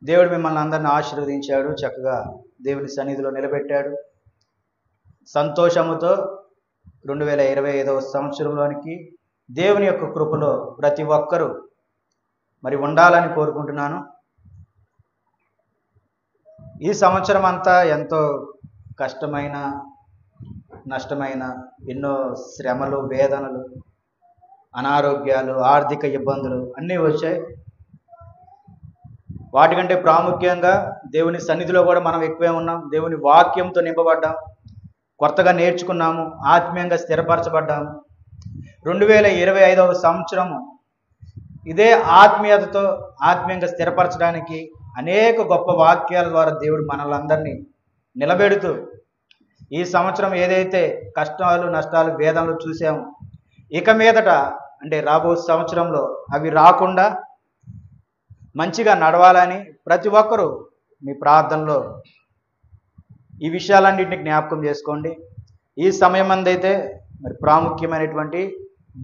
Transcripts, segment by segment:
దేవుడు మిమ్మల్ని అందరిని ఆశీర్వదించాడు, చక్కగా దేవుని సన్నిధిలో నిలబెట్టాడు. సంతోషముతో 2025వ సంవత్సరంలోనికి దేవుని యొక్క కృపలో ప్రతి ఒక్కరూ మరి ఉండాలని కోరుకుంటున్నాను. ఈ సంవత్సరం అంతా ఎంతో కష్టమైన, నష్టమైన, ఎన్నో శ్రమలు, వేదనలు, అనారోగ్యాలు, ఆర్థిక ఇబ్బందులు అన్నీ వచ్చాయి. వాటికంటే ప్రాముఖ్యంగా దేవుని సన్నిధిలో కూడా మనం ఎక్కువే ఉన్నాం. దేవుని వాక్యంతో నింపబడ్డాం, కొత్తగా నేర్చుకున్నాము, ఆత్మీయంగా స్థిరపరచబడ్డాము. 2025వ సంవత్సరము ఇదే ఆత్మీయతతో ఆత్మీయంగా స్థిరపరచడానికి అనేక గొప్ప వాక్యాల ద్వారా దేవుడు మనల్ని నిలబెడుతూ ఈ సంవత్సరం ఏదైతే కష్టాలు, నష్టాలు, వేదనలు చూసామో ఇక మీదట అంటే రాబో సంవత్సరంలో అవి రాకుండా మంచిగా నడవాలని ప్రతి ఒక్కరూ మీ ప్రార్థనలో ఈ విషయాలన్నింటినీ జ్ఞాపకం చేసుకోండి. ఈ సమయం అందైతే మరి ప్రాముఖ్యమైనటువంటి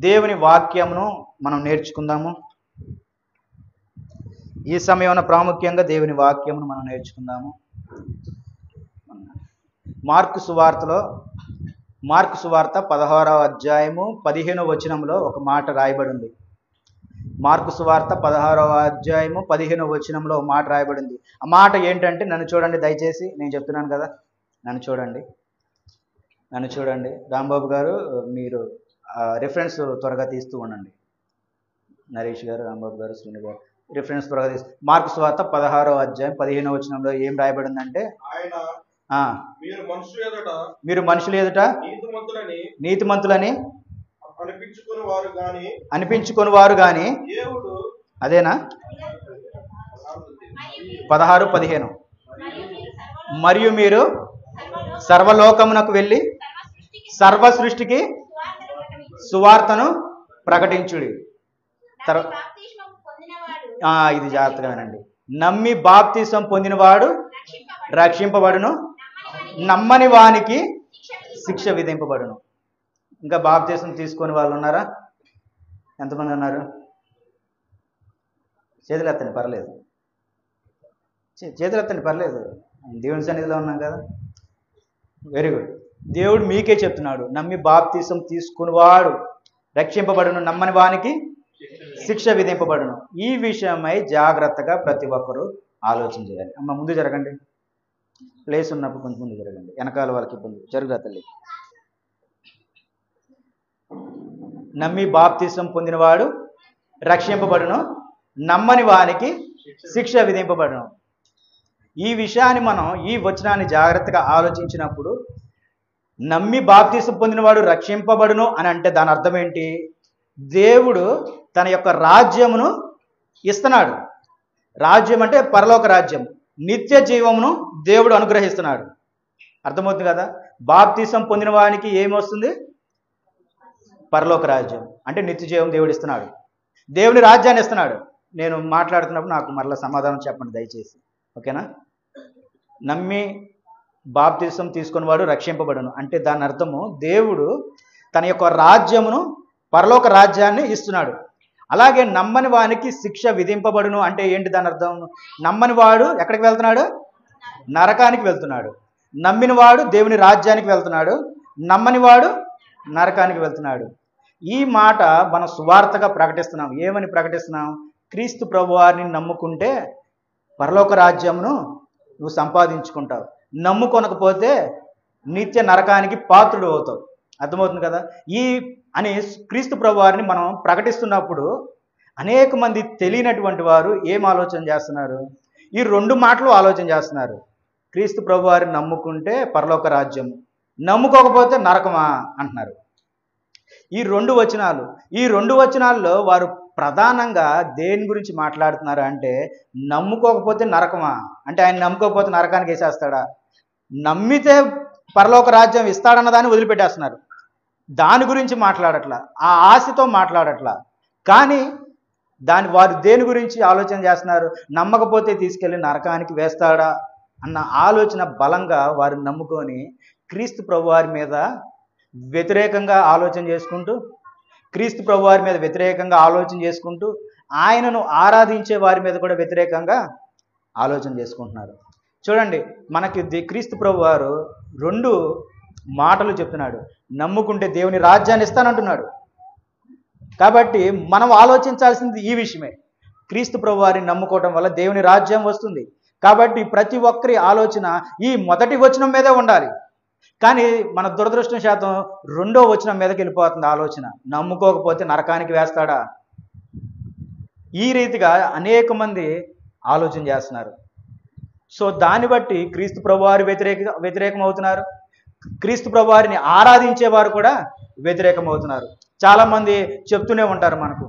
దేవుని వాక్యమును మనం నేర్చుకుందాము. ఈ సమయంలో ప్రాముఖ్యంగా దేవుని వాక్యమును మనం నేర్చుకుందాము. మార్కు సువార్త 16వ అధ్యాయము 15వ వచనంలో ఒక మాట రాయబడి ఉంది. మార్కు సువార్త 16వ అధ్యాయము 15వ వచనంలో ఒక మాట రాయబడింది. ఆ మాట ఏంటంటే, నన్ను చూడండి దయచేసి, నేను చెప్తున్నాను కదా, నన్ను చూడండి. రాంబాబు గారు మీరు రిఫరెన్స్ త్వరగా తీస్తూ ఉండండి. నరేష్ గారు, రాంబాబు గారు, శ్రీను గారు రిఫరెన్స్ త్వరగా తీస్తూ. మార్కు సువార్త 16వ అధ్యాయం 15వ వచనంలో ఏం రాయబడిందంటే, మీరు మనుషులు ఎదుట నీతిమంతులని అనిపించుకుని వారు గాని అదేనా 16-15 మరియు మీరు సర్వలోకమునకు వెళ్ళి సర్వ సృష్టికి సువార్తను ప్రకటించుడి. ఇది జాగ్రత్తగా వినండి. నమ్మి బాప్తిసం పొందినవాడు రక్షింపబడును, నమ్మని వానికి శిక్ష విధింపబడును. ఇంకా బాప్తిసం తీసుకొని వాళ్ళు ఉన్నారా? ఎంతమంది ఉన్నారు? చేతులు ఎత్తండి, పర్లేదు. దేవుని సన్నిధిలో ఉన్నాం కదా, వెరీ గుడ్. దేవుడు మీకే చెప్తున్నాడు, నమ్మి బాప్తిసం తీసుకునివాడు రక్షింపబడును, నమ్మని వానికి శిక్ష విధింపబడును. ఈ విషయమై జాగ్రత్తగా ప్రతి ఒక్కరూ ఆలోచన చేయాలి. అమ్మ ముందు జరగండి, ప్లేస్ ఉన్నప్పుడు కొంచెం ముందు జరగండి, వెనకాల వాళ్ళకి ఇబ్బంది. జరుగురా తల్లి. నమ్మి బాప్తిసం పొందినవాడు రక్షింపబడును, నమ్మని వానికి శిక్ష విధింపబడును. ఈ విషయాన్ని మనం ఈ వచనాన్ని జాగ్రత్తగా ఆలోచించినప్పుడు, నమ్మి బాప్తిసం పొందినవాడు రక్షింపబడును అని అంటే దాని అర్థం ఏంటి? దేవుడు తన యొక్క రాజ్యమును ఇస్తున్నాడు. రాజ్యం అంటే పరలోక రాజ్యం, నిత్య జీవమును దేవుడు అనుగ్రహిస్తున్నాడు. అర్థమవుతుంది కదా? బాప్తిసం పొందిన వానికి ఏమొస్తుంది? పరలోక రాజ్యం అంటే నిత్య జీవం దేవుడు ఇస్తున్నాడు, దేవుని రాజ్యాన్ని ఇస్తున్నాడు. నేను మాట్లాడుతున్నప్పుడు నాకు మరలా సమాధానం చెప్పండి దయచేసి, ఓకేనా? నమ్మి బాప్తిసం తీసుకున్నవాడు రక్షింపబడును అంటే దాని అర్థము దేవుడు తన యొక్క రాజ్యమును, పరలోక రాజ్యాన్ని ఇస్తున్నాడు. అలాగే నమ్మని వానికి శిక్ష విధింపబడును అంటే ఏంటి దాని అర్థం? నమ్మని వాడు ఎక్కడికి వెళ్తున్నాడు? నరకానికి వెళ్తున్నాడు. నమ్మిన వాడు దేవుని రాజ్యానికి వెళ్తున్నాడు, నమ్మని వాడు నరకానికి వెళ్తున్నాడు. ఈ మాట మనం సువార్తగా ప్రకటిస్తున్నాం. ఏమని ప్రకటిస్తున్నాం? క్రీస్తు ప్రభువారిని నమ్ముకుంటే పరలోక రాజ్యమును నువ్వు సంపాదించుకుంటావు, నమ్ముకొనకపోతే నిత్య నరకానికి పాత్రుడు అవుతావు. అర్థమవుతుంది కదా? అని క్రీస్తు ప్రభువారిని మనం ప్రకటిస్తున్నప్పుడు అనేక మంది తెలియనటువంటి వారు ఏం ఆలోచన చేస్తున్నారు? ఈ రెండు మాటలు ఆలోచన చేస్తున్నారు. క్రీస్తు ప్రభువారిని నమ్ముకుంటే పరలోక రాజ్యం, నమ్ముకోకపోతే నరకమా అంటున్నారు. ఈ రెండు వచనాల్లో వారు ప్రధానంగా దేని గురించి మాట్లాడుతున్నారు అంటే, నమ్ముకోకపోతే నరకమా అంటే ఆయన నమ్ముకోకపోతే నరకానికి వేసేస్తాడా, నమ్మితే పరలోక రాజ్యం ఇస్తాడన్న దాన్ని వదిలిపెట్టేస్తున్నారు. దాని గురించి మాట్లాడట్లా, ఆ ఆశతో మాట్లాడట్లా. కానీ వారు దేని గురించి ఆలోచన చేస్తున్నారు? నమ్మకపోతే తీసుకెళ్ళి నరకానికి వేస్తాడా అన్న ఆలోచన బలంగా వారు నమ్ముకొని క్రీస్తు ప్రభువారి మీద వ్యతిరేకంగా ఆలోచన చేసుకుంటూ ఆయనను ఆరాధించే వారి మీద కూడా వ్యతిరేకంగా ఆలోచన చేసుకుంటున్నారు. చూడండి, మనకి క్రీస్తు ప్రభు వారు 2 మాటలు చెప్తున్నాడు. నమ్ముకుంటే దేవుని రాజ్యాన్ని ఇస్తానంటున్నాడు. కాబట్టి మనం ఆలోచించాల్సింది ఈ విషయమే. క్రీస్తు ప్రభు వారిని నమ్ముకోవటం వల్ల దేవుని రాజ్యం వస్తుంది. కాబట్టి ప్రతి ఒక్కరి ఆలోచన ఈ మొదటి వచనం మీదే ఉండాలి. కానీ మన దురదృష్టం శాతం 2వ వచనం మీదకి వెళ్ళిపోతుంది ఆలోచన. నమ్ముకోకపోతే నరకానికి వేస్తాడా? ఈ రీతిగా అనేక మంది ఆలోచన చేస్తున్నారు. సో దాన్ని బట్టి క్రీస్తు ప్రభువారు వ్యతిరేకం అవుతున్నారు. క్రీస్తు ప్రభువారిని ఆరాధించేవారు కూడా వ్యతిరేకం అవుతున్నారు. చాలామంది చెప్తూనే ఉంటారు, మనకు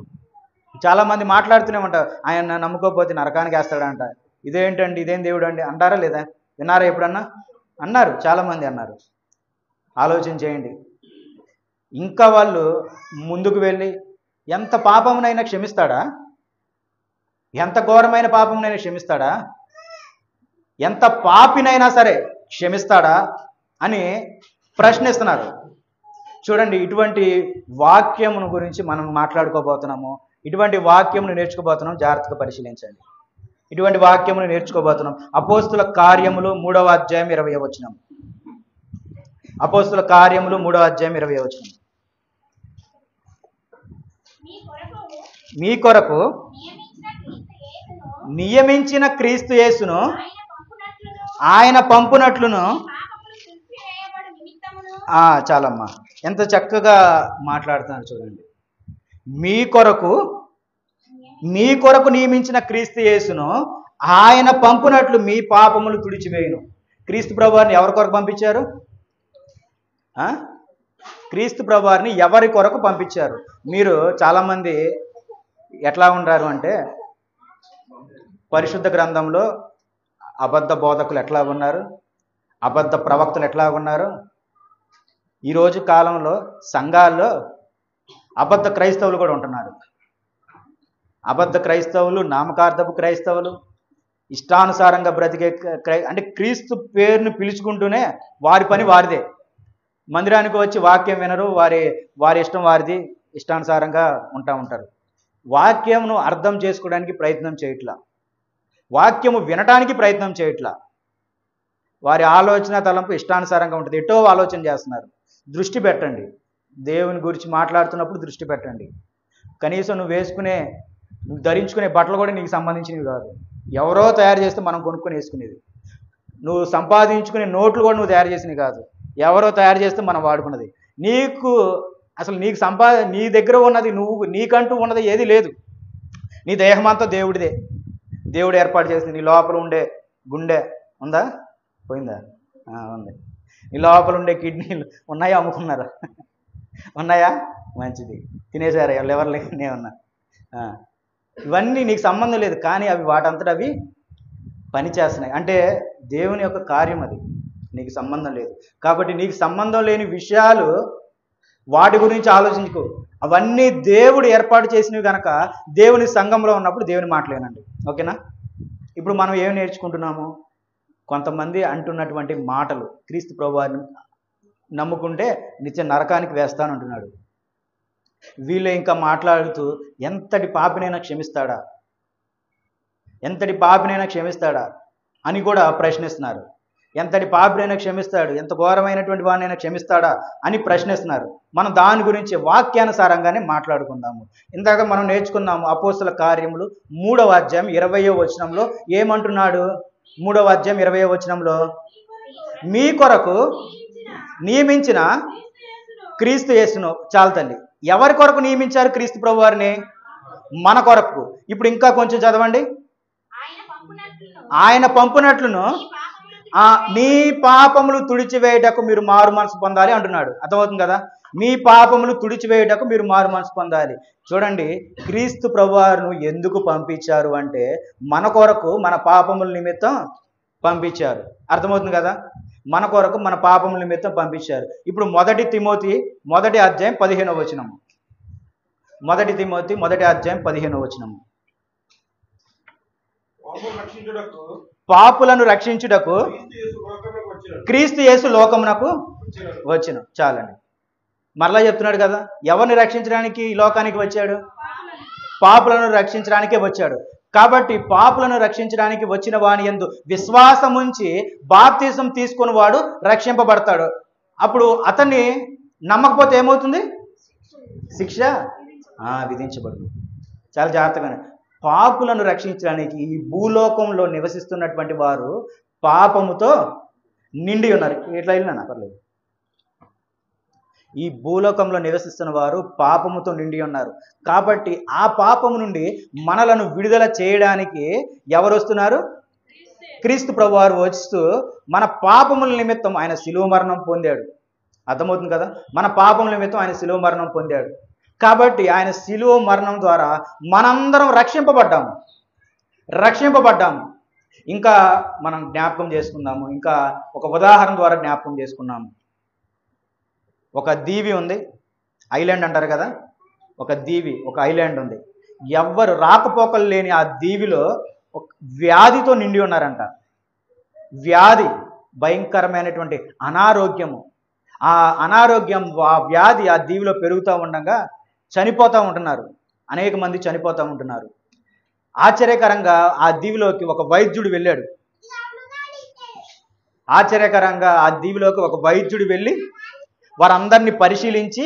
చాలామంది మాట్లాడుతూనే ఉంటారు, ఆయన నమ్ముకోకపోతే నరకానికి వేస్తాడంట. ఇదేంటండి, ఇదేం దేవుడు అండి అంటారా లేదా? విన్నారా ఎప్పుడన్నా? అన్నారు, చాలామంది అన్నారు. ఆలోచన చేయండి. ఇంకా వాళ్ళు ముందుకు వెళ్ళి ఎంత పాపమునైనా క్షమిస్తాడా? ఎంత ఘోరమైన పాపమునైనా క్షమిస్తాడా? ఎంత పాపినైనా సరే క్షమిస్తాడా అని ప్రశ్నిస్తున్నారు. చూడండి, ఇటువంటి వాక్యమును గురించి మనం మాట్లాడుకోబోతున్నాము. ఇటువంటి వాక్యమును నేర్చుకోబోతున్నాం. జాగ్రత్తగా పరిశీలించండి. ఇటువంటి వాక్యమును నేర్చుకోబోతున్నాం. అపోస్తుల కార్యములు 3వ అధ్యాయం 20వ వచనం. అపోస్తుల కార్యములు 3వ అధ్యాయం 20వ వచనం. మీ కొరకు నియమించిన క్రీస్తు యేసును ఆయన పంపునట్లును. చాలమ్మా, ఎంత చక్కగా మాట్లాడుతున్నారు చూడండి. మీ కొరకు నియమించిన క్రీస్తు యేసును ఆయన పంపునట్లు మీ పాపములు తుడిచివేయును. క్రీస్తు ప్రభువారిని ఎవరి కొరకు పంపించారు? క్రీస్తు ప్రభువారిని ఎవరి కొరకు పంపించారు? మీరు చాలామంది ఎట్లా ఉంటారు అంటే, పరిశుద్ధ గ్రంథంలో అబద్ధ బోధకులు ఎట్లా ఉన్నారు, అబద్ధ ప్రవక్తలు ఎట్లా ఉన్నారు, ఈరోజు కాలంలో సంఘాల్లో అబద్ధ క్రైస్తవులు కూడా ఉంటున్నారు. అబద్ధ క్రైస్తవులు, నామకార్థపు క్రైస్తవులు, ఇష్టానుసారంగా బ్రతికే అంటే క్రీస్తు పేరును పిలుచుకుంటూనే వారి పని వారిదే. మందిరానికి వచ్చి వాక్యం వినరు, వారి ఇష్టం వారిది, ఇష్టానుసారంగా ఉంటారు. వాక్యమును అర్థం చేసుకోవడానికి ప్రయత్నం చేయట్లా, వాక్యము వినటానికి ప్రయత్నం చేయట్లా. వారి ఆలోచన తలంపు ఇష్టానుసారంగా ఉంటుంది. ఎటో ఆలోచన చేస్తున్నారు. దృష్టి పెట్టండి. దేవుని గురించి మాట్లాడుతున్నప్పుడు దృష్టి పెట్టండి. కనీసం నువ్వు ధరించుకునే బట్టలు కూడా నీకు సంబంధించినవి కాదు. ఎవరో తయారు చేస్తే మనం కొనుక్కొని వేసుకునేది. నువ్వు సంపాదించుకునే నోట్లు కూడా నువ్వు తయారు చేసినవి కాదు. ఎవరో తయారు చేస్తే మనం వాడుకున్నది. నీ దగ్గర ఉన్నది, నీకంటూ ఉన్నది ఏది లేదు. నీ దేహం అంతా దేవుడిదే. దేవుడు ఏర్పాటు చేసింది. నీ లోపల ఉండే గుండె ఉందా? పోయిందా? ఉంది. నీ లోపల ఉండే కిడ్నీలు ఉన్నాయా? అమ్ముకున్నారా? ఉన్నాయా? మంచిది. తినేసారా? ఎవరు లేకనే ఉన్నా. ఇవన్నీ నీకు సంబంధం లేదు, కానీ అవి వాటంతట అవి పని చేస్తున్నాయి. అంటే దేవుని యొక్క కార్యం అది, నీకు సంబంధం లేదు. కాబట్టి నీకు సంబంధం లేని విషయాలు వాటి గురించి ఆలోచించుకో. అవన్నీ దేవుడు ఏర్పాటు చేసినవి కనుక దేవుని సంఘంలో ఉన్నప్పుడు దేవుని మాటలేనండి. ఓకేనా? ఇప్పుడు మనం ఏం నేర్చుకుంటున్నాము? కొంతమంది అంటున్నటువంటి మాటలు, క్రీస్తు ప్రభువారిని నమ్ముకుంటే నిత్య నరకానికి వేస్తానంటున్నాడు. వీళ్ళు ఇంకా మాట్లాడుతూ ఎంతటి పాపినైనా క్షమిస్తాడా అని కూడా ప్రశ్నిస్తున్నారు. ఎంతటి పాపినైనా క్షమిస్తాడు, ఎంత ఘోరమైనటువంటి వాడినైనా క్షమిస్తాడా అని ప్రశ్నిస్తున్నారు. మనం దాని గురించి వాక్యానుసారంగానే మాట్లాడుకుందాము. ఇందాక మనం నేర్చుకున్నాము అపోస్తుల కార్యములు 3వ అధ్యాయం 20వ వచనంలో ఏమంటున్నాడు? 3వ అధ్యాయం 20వ వచనంలో, మీ కొరకు నియమించిన క్రీస్తు యేసును. చాలు తల్లి. ఎవరి కొరకు నియమించారు క్రీస్తు ప్రభు వారిని? మన కొరకు. ఇప్పుడు ఇంకా కొంచెం చదవండి. ఆయన పంపునట్లును మీ పాపములు తుడిచివేయుటకు మీరు మారు మనసు పొందాలి అంటున్నాడు. అర్థమవుతుంది కదా? మీ పాపములు తుడిచివేయుటకు మీరు మారు మనసు పొందాలి. చూడండి, క్రీస్తు ప్రభువారును ఎందుకు పంపించారు అంటే మన కొరకు, మన పాపముల నిమిత్తం పంపించారు. అర్థమవుతుంది కదా? మన కొరకు, మన పాపముల నిమిత్తం పంపించారు. ఇప్పుడు 1 తిమోతి 1వ అధ్యాయం 15వ వచనము. 1 తిమోతి 1వ అధ్యాయం 15వ వచనము. పాపులను రక్షించుటకు క్రీస్తు యేసు లోకమునకు వచ్చెను. చాలండి. మరలా చెప్తున్నాడు కదా, ఎవరిని రక్షించడానికి ఈ లోకానికి వచ్చాడు? పాపులను రక్షించడానికే వచ్చాడు. కాబట్టి పాపులను రక్షించడానికి వచ్చిన వాని యందు విశ్వాసం ఉంచి బాప్తిసం తీసుకుని వాడు రక్షింపబడతాడు. అప్పుడు అతన్ని నమ్మకపోతే ఏమవుతుంది? శిక్ష విధించబడును. చాలా జాగ్రత్తగా, పాపులను రక్షించడానికి ఈ భూలోకంలో నివసిస్తున్నటువంటి వారు పాపముతో నిండి ఉన్నారు. ఎట్లా వెళ్ళినా పర్లేదు. ఈ భూలోకంలో నివసిస్తున్న వారు పాపముతో నిండి ఉన్నారు. కాబట్టి ఆ పాపము నుండి మనలను విడుదల చేయడానికి ఎవరు వస్తున్నారు? క్రీస్తు ప్రభువారు వస్తూ మన పాపముల నిమిత్తం ఆయన శిలువ మరణం పొందాడు. అర్థమవుతుంది కదా? మన పాపముల నిమిత్తం ఆయన శిలువ మరణం పొందాడు. కాబట్టి ఆయన శిలువ మరణం ద్వారా మనందరం రక్షింపబడ్డాము. ఇంకా మనం జ్ఞాపకం చేసుకుందాము. ఇంకా ఒక ఉదాహరణ ద్వారా జ్ఞాపకం చేసుకున్నాము. ఒక దీవి ఉంది, ఐలాండ్ అంటారు కదా. ఒక దీవి, ఒక ఐలాండ్ ఉంది. ఎవ్వరు రాకపోకలు లేని ఆ దీవిలో వ్యాధితో నిండి ఉన్నారంట. వ్యాధి, భయంకరమైనటువంటి అనారోగ్యము. ఆ అనారోగ్యం, ఆ వ్యాధి ఆ దీవిలో పెరుగుతూ ఉండగా చనిపోతూ ఉంటున్నారు. అనేక మంది చనిపోతూ ఉంటున్నారు. ఆశ్చర్యకరంగా ఆ దీవిలోకి ఒక వైద్యుడు వెళ్ళాడు. ఆశ్చర్యకరంగా ఆ దీవిలోకి ఒక వైద్యుడు వెళ్ళి వారందరినీ పరిశీలించి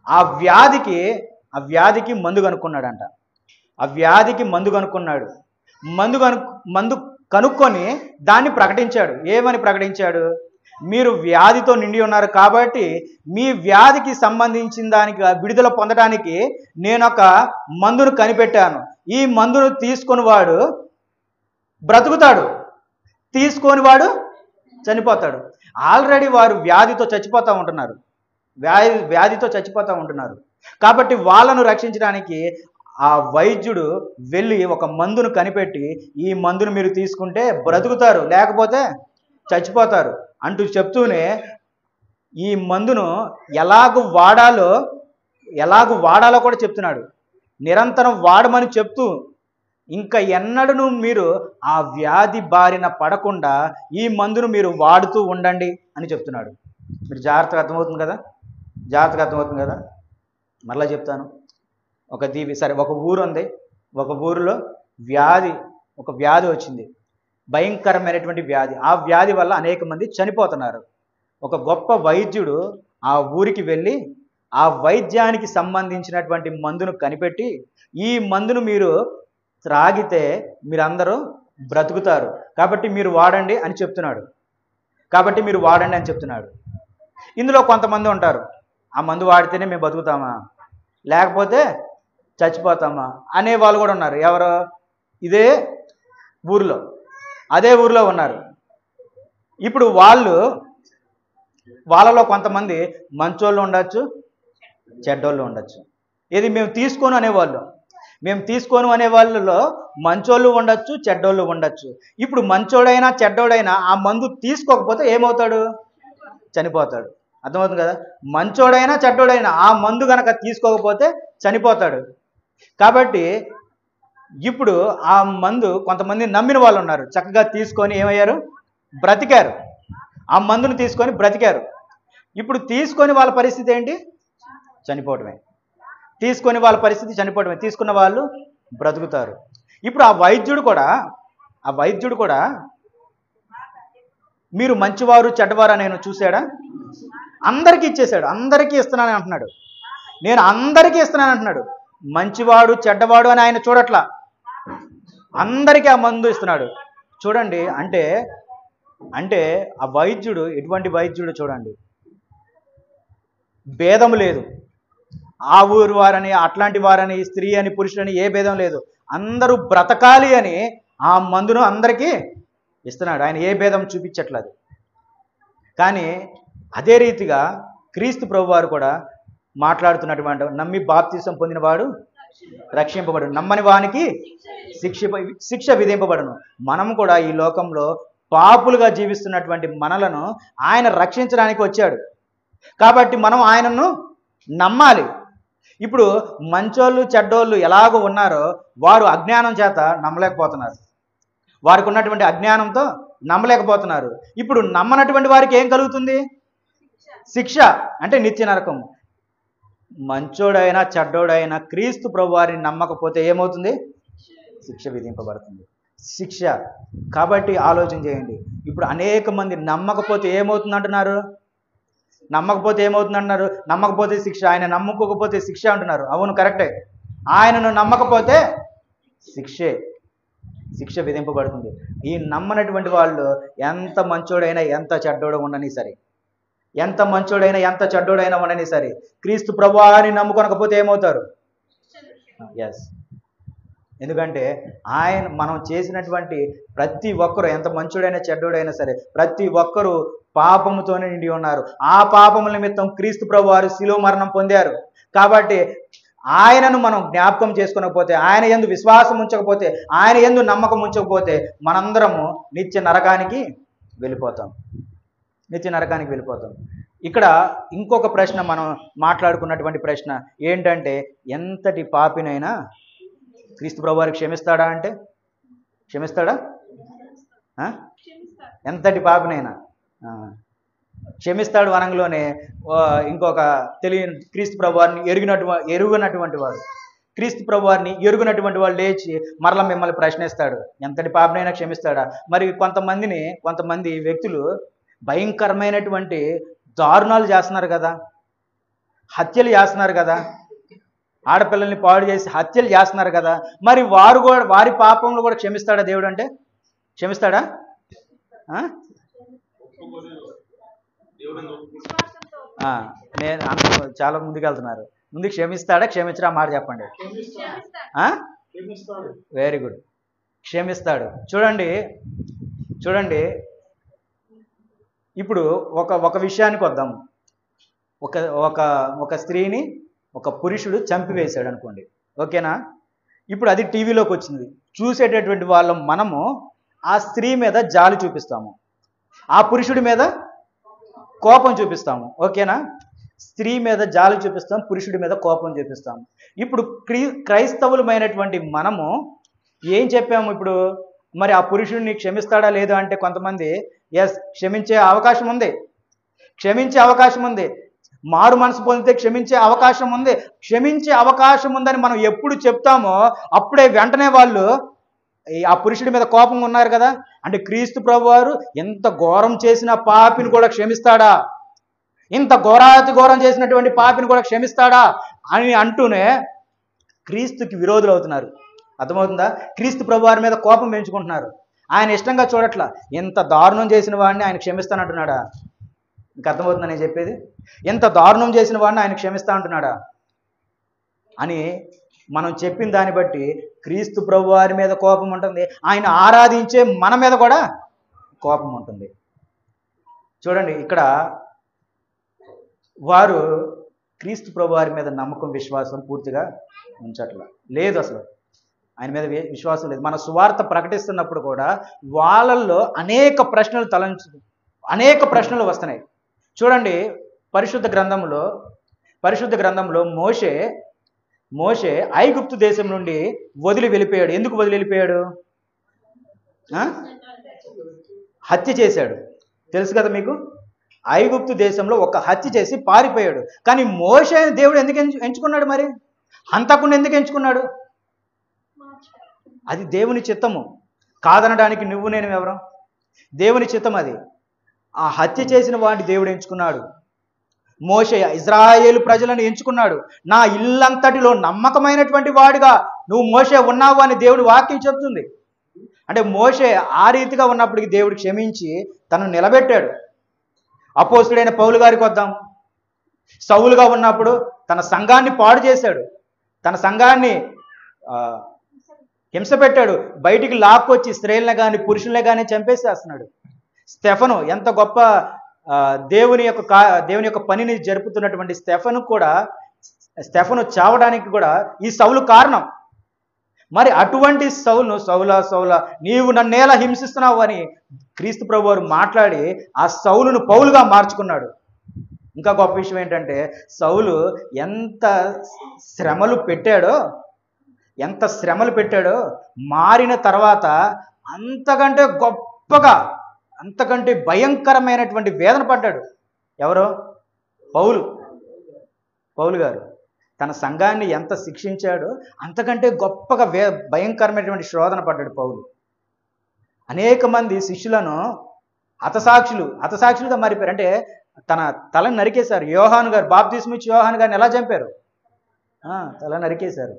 ఆ వ్యాధికి మందు కనుక్కున్నాడంట. ఆ వ్యాధికి మందు కనుక్కున్నాడు. మందు కనుక్కొని దాన్ని ప్రకటించాడు. ఏమని ప్రకటించాడు? మీరు వ్యాధితో నిండి ఉన్నారు కాబట్టి మీ వ్యాధికి సంబంధించిన దానికి విడుదల పొందడానికి నేను ఒక మందును కనిపెట్టాను. ఈ మందును తీసుకొని వాడు బ్రతుకుతాడు, తీసుకొని వాడు చనిపోతాడు. ఆల్రెడీ వారు వ్యాధితో చచ్చిపోతూ ఉంటున్నారు. కాబట్టి వాళ్ళను రక్షించడానికి ఆ వైద్యుడు వెళ్ళి ఒక మందును కనిపెట్టి, ఈ మందును మీరు తీసుకుంటే బ్రతుకుతారు, లేకపోతే చచ్చిపోతారు అంటూ చెప్తూనే ఈ మందును ఎలాగూ వాడాలో కూడా చెప్తున్నాడు. నిరంతరం వాడమని చెప్తూ ఇంకా ఎన్నడూ మీరు ఆ వ్యాధి బారిన పడకుండా ఈ మందును మీరు వాడుతూ ఉండండి అని చెప్తున్నాడు. మీరు జాగ్రత్తగా అర్థమవుతుంది కదా? మరలా చెప్తాను. ఒక దీవి, సరే, ఒక ఊరు ఉంది. ఒక ఊరిలో ఒక వ్యాధి వచ్చింది, భయంకరమైనటువంటి వ్యాధి. ఆ వ్యాధి వల్ల అనేక మంది చనిపోతున్నారు. ఒక గొప్ప వైద్యుడు ఆ ఊరికి వెళ్ళి ఆ వైద్యానికి సంబంధించినటువంటి మందును కనిపెట్టి, ఈ మందును మీరు త్రాగితే మీరందరూ బ్రతుకుతారు, కాబట్టి మీరు వాడండి అని చెప్తున్నాడు. ఇందులో కొంతమంది ఉంటారు, ఆ మందు వాడితేనే మేము బతుకుతామా, లేకపోతే చచ్చిపోతామా అనే వాళ్ళు కూడా ఉన్నారు. ఎవరో అదే ఊరిలో ఉన్నారు. ఇప్పుడు వాళ్ళలో కొంతమంది మంచోళ్ళు ఉండొచ్చు, చెడ్డోళ్ళు ఉండొచ్చు. ఇది మేము తీసుకోను అనే వాళ్ళలో మంచోళ్ళు ఉండొచ్చు, చెడ్డోళ్ళు ఉండొచ్చు. ఇప్పుడు మంచోడైనా చెడ్డోడైనా ఆ మందు తీసుకోకపోతే ఏమవుతాడు? చనిపోతాడు. అర్థమవుతుంది కదా? మంచోడైనా చెడ్డోడైనా ఆ మందు కనుక తీసుకోకపోతే చనిపోతాడు. కాబట్టి ఇప్పుడు ఆ మందు కొంతమంది నమ్మిన వాళ్ళు ఉన్నారు, చక్కగా తీసుకొని ఏమయ్యారు? బ్రతికారు. ఆ మందును తీసుకొని బ్రతికారు. ఇప్పుడు తీసుకొని వాళ్ళ పరిస్థితి ఏంటి? చనిపోవటమే. తీసుకున్న వాళ్ళు బ్రతుకుతారు. ఇప్పుడు ఆ వైద్యుడు కూడా మీరు మంచివారు చెడ్డవారు అని చూశాడా? అందరికీ ఇచ్చేశాడు. అందరికీ ఇస్తున్నానని అంటున్నాడు. నేను అందరికీ ఇస్తున్నాను అంటున్నాడు. మంచివాడు చెడ్డవాడు అని ఆయన చూడట్లా, అందరికీ ఆ మందు ఇస్తున్నాడు. చూడండి, అంటే ఆ వైద్యుడు ఎటువంటి వైద్యుడు చూడండి. భేదం లేదు. ఆ ఊరు వారని, అట్లాంటి వారని, స్త్రీ అని, పురుషులని ఏ భేదం లేదు. అందరూ బ్రతకాలి అని ఆ మందును అందరికీ ఇస్తున్నాడు. ఆయన ఏ భేదం చూపించట్లేదు. కానీ అదే రీతిగా క్రీస్తు ప్రభువారు కూడా మాట్లాడుతున్నటువంటి, నమ్మి బాప్తిసం పొందినవాడు రక్షింపబడును, నమ్మని వానికి శిక్ష విధింపబడును. మనం కూడా ఈ లోకంలో పాపులుగా జీవిస్తున్నటువంటి మనలను ఆయన రక్షించడానికి వచ్చాడు. కాబట్టి మనం ఆయనను నమ్మాలి. ఇప్పుడు మంచోళ్ళు చెడ్డోళ్ళు ఎలాగో ఉన్నారో వారు అజ్ఞానం చేత నమ్మలేకపోతున్నారు. వారికి ఉన్నటువంటి అజ్ఞానంతో నమ్మలేకపోతున్నారు. ఇప్పుడు నమ్మనటువంటి వారికి ఏం కలుగుతుంది? శిక్ష, అంటే నిత్య నరకం. మంచోడైనా చెడ్డోడైనా క్రీస్తు ప్రభువారిని నమ్మకపోతే ఏమవుతుంది? శిక్ష విధింపబడుతుంది. శిక్ష. కాబట్టి ఆలోచన చేయండి. ఇప్పుడు అనేక మంది నమ్మకపోతే ఏమవుతుంది అంటున్నారు? నమ్మకపోతే శిక్ష. ఆయన నమ్మకపోతే శిక్ష అంటున్నారు. అవును, కరెక్టే. ఆయనను నమ్మకపోతే శిక్ష విధింపబడుతుంది. ఈ నమ్మనటువంటి వాళ్ళు ఎంత మంచోడైనా ఎంత చెడ్డోడు ఉండని సరే, ఉండని సరే, క్రీస్తు ప్రభువాని నమ్ముకొనకపోతే ఏమవుతారు? ఎస్. ఎందుకంటే మనం చేసినటువంటి ప్రతి ఒక్కరు, ఎంత మంచోడైనా చెడ్డోడైనా సరే, ప్రతి ఒక్కరూ పాపముతోనే నిండి ఉన్నారు. ఆ పాపముల నిమిత్తం క్రీస్తు ప్రభువారు శిలువ మరణం పొందారు. కాబట్టి ఆయనను మనం జ్ఞాపకం చేసుకోకపోతే, ఆయన యందు విశ్వాసం ఉంచకపోతే, ఆయన యందు నమ్మకం ఉంచకపోతే మనందరము నిత్య నరకానికి వెళ్ళిపోతాం. ఇక్కడ ఇంకొక ప్రశ్న మనం మాట్లాడుకున్నటువంటి ప్రశ్న ఏంటంటే, ఎంతటి పాపినైనా క్రీస్తు ప్రభువారు క్షమిస్తాడా అంటే? క్షమిస్తాడా? ఎంతటి పాపినైనా క్షమిస్తాడు అనంలోనే ఇంకొక తెలియని క్రీస్తు ప్రభువారిని ఎరుగనటువంటి వాడు లేచి మరల మిమ్మల్ని ప్రశ్నిస్తాడు, ఎంతటి పాపనైనా క్షమిస్తాడా? మరి కొంతమంది వ్యక్తులు భయంకరమైనటువంటి దారుణాలు చేస్తున్నారు కదా, హత్యలు చేస్తున్నారు కదా, ఆడపిల్లల్ని పాడు చేసి హత్యలు చేస్తున్నారు కదా. మరి వారి పాపంలో కూడా క్షమిస్తాడా దేవుడు అంటే? క్షమిస్తాడా? నేను చాలా ముందుకెళ్తున్నారు. ముందు క్షమిస్తాడా క్షమించడా మాట చెప్పండి. Very good. క్షమిస్తాడు. చూడండి ఇప్పుడు ఒక విషయానికి వద్దాం. ఒక స్త్రీని ఒక పురుషుడు చంపివేశాడు అనుకోండి, ఓకేనా? ఇప్పుడు అది టీవీలోకి వచ్చింది. చూసేటటువంటి వాళ్ళం మనము ఆ స్త్రీ మీద జాలి చూపిస్తాము, ఆ పురుషుడి మీద కోపం చూపిస్తాము, ఓకేనా? స్త్రీ మీద జాలి చూపిస్తాం, పురుషుడి మీద కోపం చూపిస్తాము. ఇప్పుడు క్రైస్తవులమైనటువంటి మనము ఏం చెప్పాము? ఇప్పుడు మరి ఆ పురుషుడిని క్షమిస్తాడా లేదా అంటే కొంతమంది ఎస్ క్షమించే అవకాశం ఉంది, మారు మనసు పొందితే క్షమించే అవకాశం ఉందని మనం ఎప్పుడు చెప్తామో అప్పుడే వెంటనే వాళ్ళు ఆ పురుషుడి మీద కోపం ఉన్నారు కదా. అంటే క్రీస్తు ప్రభువారు ఎంత ఘోరం చేసిన పాపిని కూడా క్షమిస్తాడా, ఇంత ఘోరం చేసినటువంటి పాపిని కూడా క్షమిస్తాడా అని అంటూనే క్రీస్తుకి విరోధులు అవుతున్నారు. అర్థమవుతుందా? క్రీస్తు ప్రభువారి మీద కోపం పెంచుకుంటున్నారు. ఆయన ఇష్టంగా చూడట్లా. ఎంత దారుణం చేసిన వాడిని ఆయన క్షమిస్తానంటున్నాడా? ఇంక అర్థమవుతుందా నేను చెప్పేది? ఎంత దారుణం చేసిన వాడిని ఆయన క్షమిస్తా అంటున్నాడా అని మనం చెప్పిన దాన్ని బట్టి క్రీస్తు ప్రభువారి మీద కోపం ఉంటుంది, ఆయన ఆరాధించే మన మీద కూడా కోపం ఉంటుంది. చూడండి, ఇక్కడ వారు క్రీస్తు ప్రభువారి మీద నమ్మకం విశ్వాసం పూర్తిగా ఉంచట్ల లేదు. అసలు ఆయన మీద విశ్వాసం లేదు. మన సువార్త ప్రకటిస్తున్నప్పుడు కూడా వాళ్ళల్లో అనేక ప్రశ్నలు వస్తున్నాయి. చూడండి, పరిశుద్ధ గ్రంథంలో మోషే ఐగుప్తు దేశం నుండి వదిలి వెళ్ళిపోయాడు. ఎందుకు వదిలి వెళ్ళిపోయాడు? హత్య చేశాడు. తెలుసు కదా మీకు. ఐగుప్తు దేశంలో ఒక హత్య చేసి పారిపోయాడు. కానీ మోషే దేవుడు ఎందుకు ఎంచుకున్నాడు? మరి హంతకుండా ఎందుకు ఎంచుకున్నాడు? అది దేవుని చిత్తము. కాదనడానికి నువ్వు నేను ఎవరం? దేవుని చిత్తం అది. ఆ హత్య చేసిన వాడిని దేవుడు ఎంచుకున్నాడు. మోషే ఇజ్రాయేలు ప్రజలను ఎంచుకున్నాడు. నా ఇల్లంతటిలో నమ్మకమైనటువంటి వాడిగా నువ్వు మోషే ఉన్నావు అని దేవుడు వాక్యం చెప్తుంది. అంటే మోషే ఆ రీతిగా ఉన్నప్పటికీ దేవుడు క్షమించి తనను నిలబెట్టాడు. అపోస్తుడైన పౌలు గారికి వద్దాం. సౌలుగా ఉన్నప్పుడు తన సంఘాన్ని పాడు చేశాడు, తన సంఘాన్ని హింస పెట్టాడు, బయటికి లాక్కొచ్చి స్త్రీలను కానీ పురుషుల్ని కానీ చంపేసేస్తున్నాడు. స్టెఫను ఎంత గొప్ప దేవుని యొక్క పనిని జరుపుతున్నటువంటి స్టెఫను చావడానికి కూడా ఈ సౌలు కారణం. మరి అటువంటి సౌలా నీవు నన్నేలా హింసిస్తున్నావు అని క్రీస్తు ప్రభువారు మాట్లాడి ఆ సౌలును పౌలుగా మార్చుకున్నాడు. ఇంకా గొప్ప విషయం ఏంటంటే సౌలు ఎంత శ్రమలు పెట్టాడో మారిన తర్వాత అంతకంటే భయంకరమైనటువంటి వేదన పడ్డాడు. ఎవరో? పౌలు గారు. తన సంఘాన్ని ఎంత శిక్షించాడో అంతకంటే గొప్పగా భయంకరమైనటువంటి శోధన పడ్డాడు పౌలు. అనేక మంది శిష్యులను హతసాక్షులుగా మారిపోయారు. అంటే తన తలని నరికేశారు. యోహాను గారు, బాప్తిస్మం ఇచ్చి యోహాను గారిని ఎలా చంపారు? తల నరికేశారు.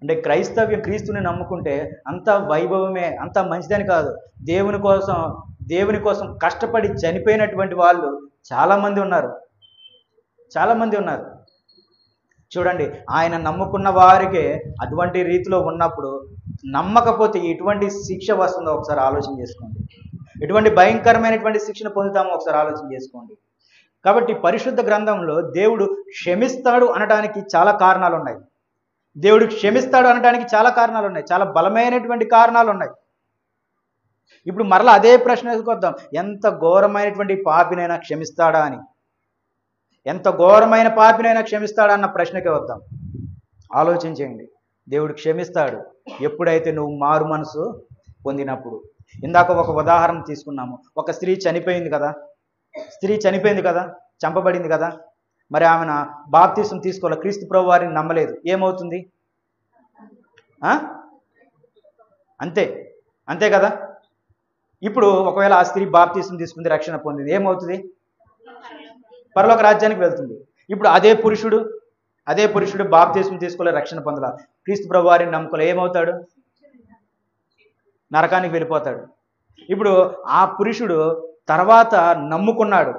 అంటే క్రైస్తవ్యం, క్రీస్తుని నమ్ముకుంటే అంత వైభవమే, అంత మంచిదని కాదు. దేవుని కోసం కష్టపడి చనిపోయినటువంటి వాళ్ళు చాలామంది ఉన్నారు. చూడండి, ఆయన నమ్ముకున్న వారికే అటువంటి రీతిలో ఉన్నప్పుడు నమ్మకపోతే ఎటువంటి శిక్ష వస్తుందో ఒకసారి ఆలోచన చేసుకోండి. ఎటువంటి భయంకరమైనటువంటి శిక్షణ పొందుతామో ఒకసారి ఆలోచన చేసుకోండి. కాబట్టి పరిశుద్ధ గ్రంథంలో దేవుడు క్షమిస్తాడు అనడానికి చాలా కారణాలు ఉన్నాయి. చాలా బలమైనటువంటి కారణాలు ఉన్నాయి. ఇప్పుడు మరలా అదే ప్రశ్నకు వద్దాం. ఎంత ఘోరమైనటువంటి పాపినైనా క్షమిస్తాడా అని, ఎంత ఘోరమైన పాపినైనా క్షమిస్తాడా అన్న ప్రశ్నకే వద్దాం. ఆలోచించేయండి. దేవుడు క్షమిస్తాడు ఎప్పుడైతే నువ్వు మారు మనసు పొందినప్పుడు. ఇందాక ఒక ఉదాహరణ తీసుకున్నాము. ఒక స్త్రీ చనిపోయింది కదా, చంపబడింది కదా. మరి ఆమెను బాప్తిసం తీసుకోవాలి, క్రీస్తు ప్రభు వారిని నమ్మలేదు. ఏమవుతుంది? అంతే కదా. ఇప్పుడు ఒకవేళ ఆ స్త్రీ బాప్తిసం తీసుకుంది, రక్షణ పొందింది, ఏమవుతుంది? పరలోక రాజ్యానికి వెళ్తుంది. ఇప్పుడు అదే పురుషుడు బాప్తిసం తీసుకోలే, రక్షణ పొందల, క్రీస్తు ప్రభు వారిని నమ్ముకోలే, ఏమవుతాడు? నరకానికి వెళ్ళిపోతాడు. ఇప్పుడు ఆ పురుషుడు తర్వాత నమ్ముకున్నాడు,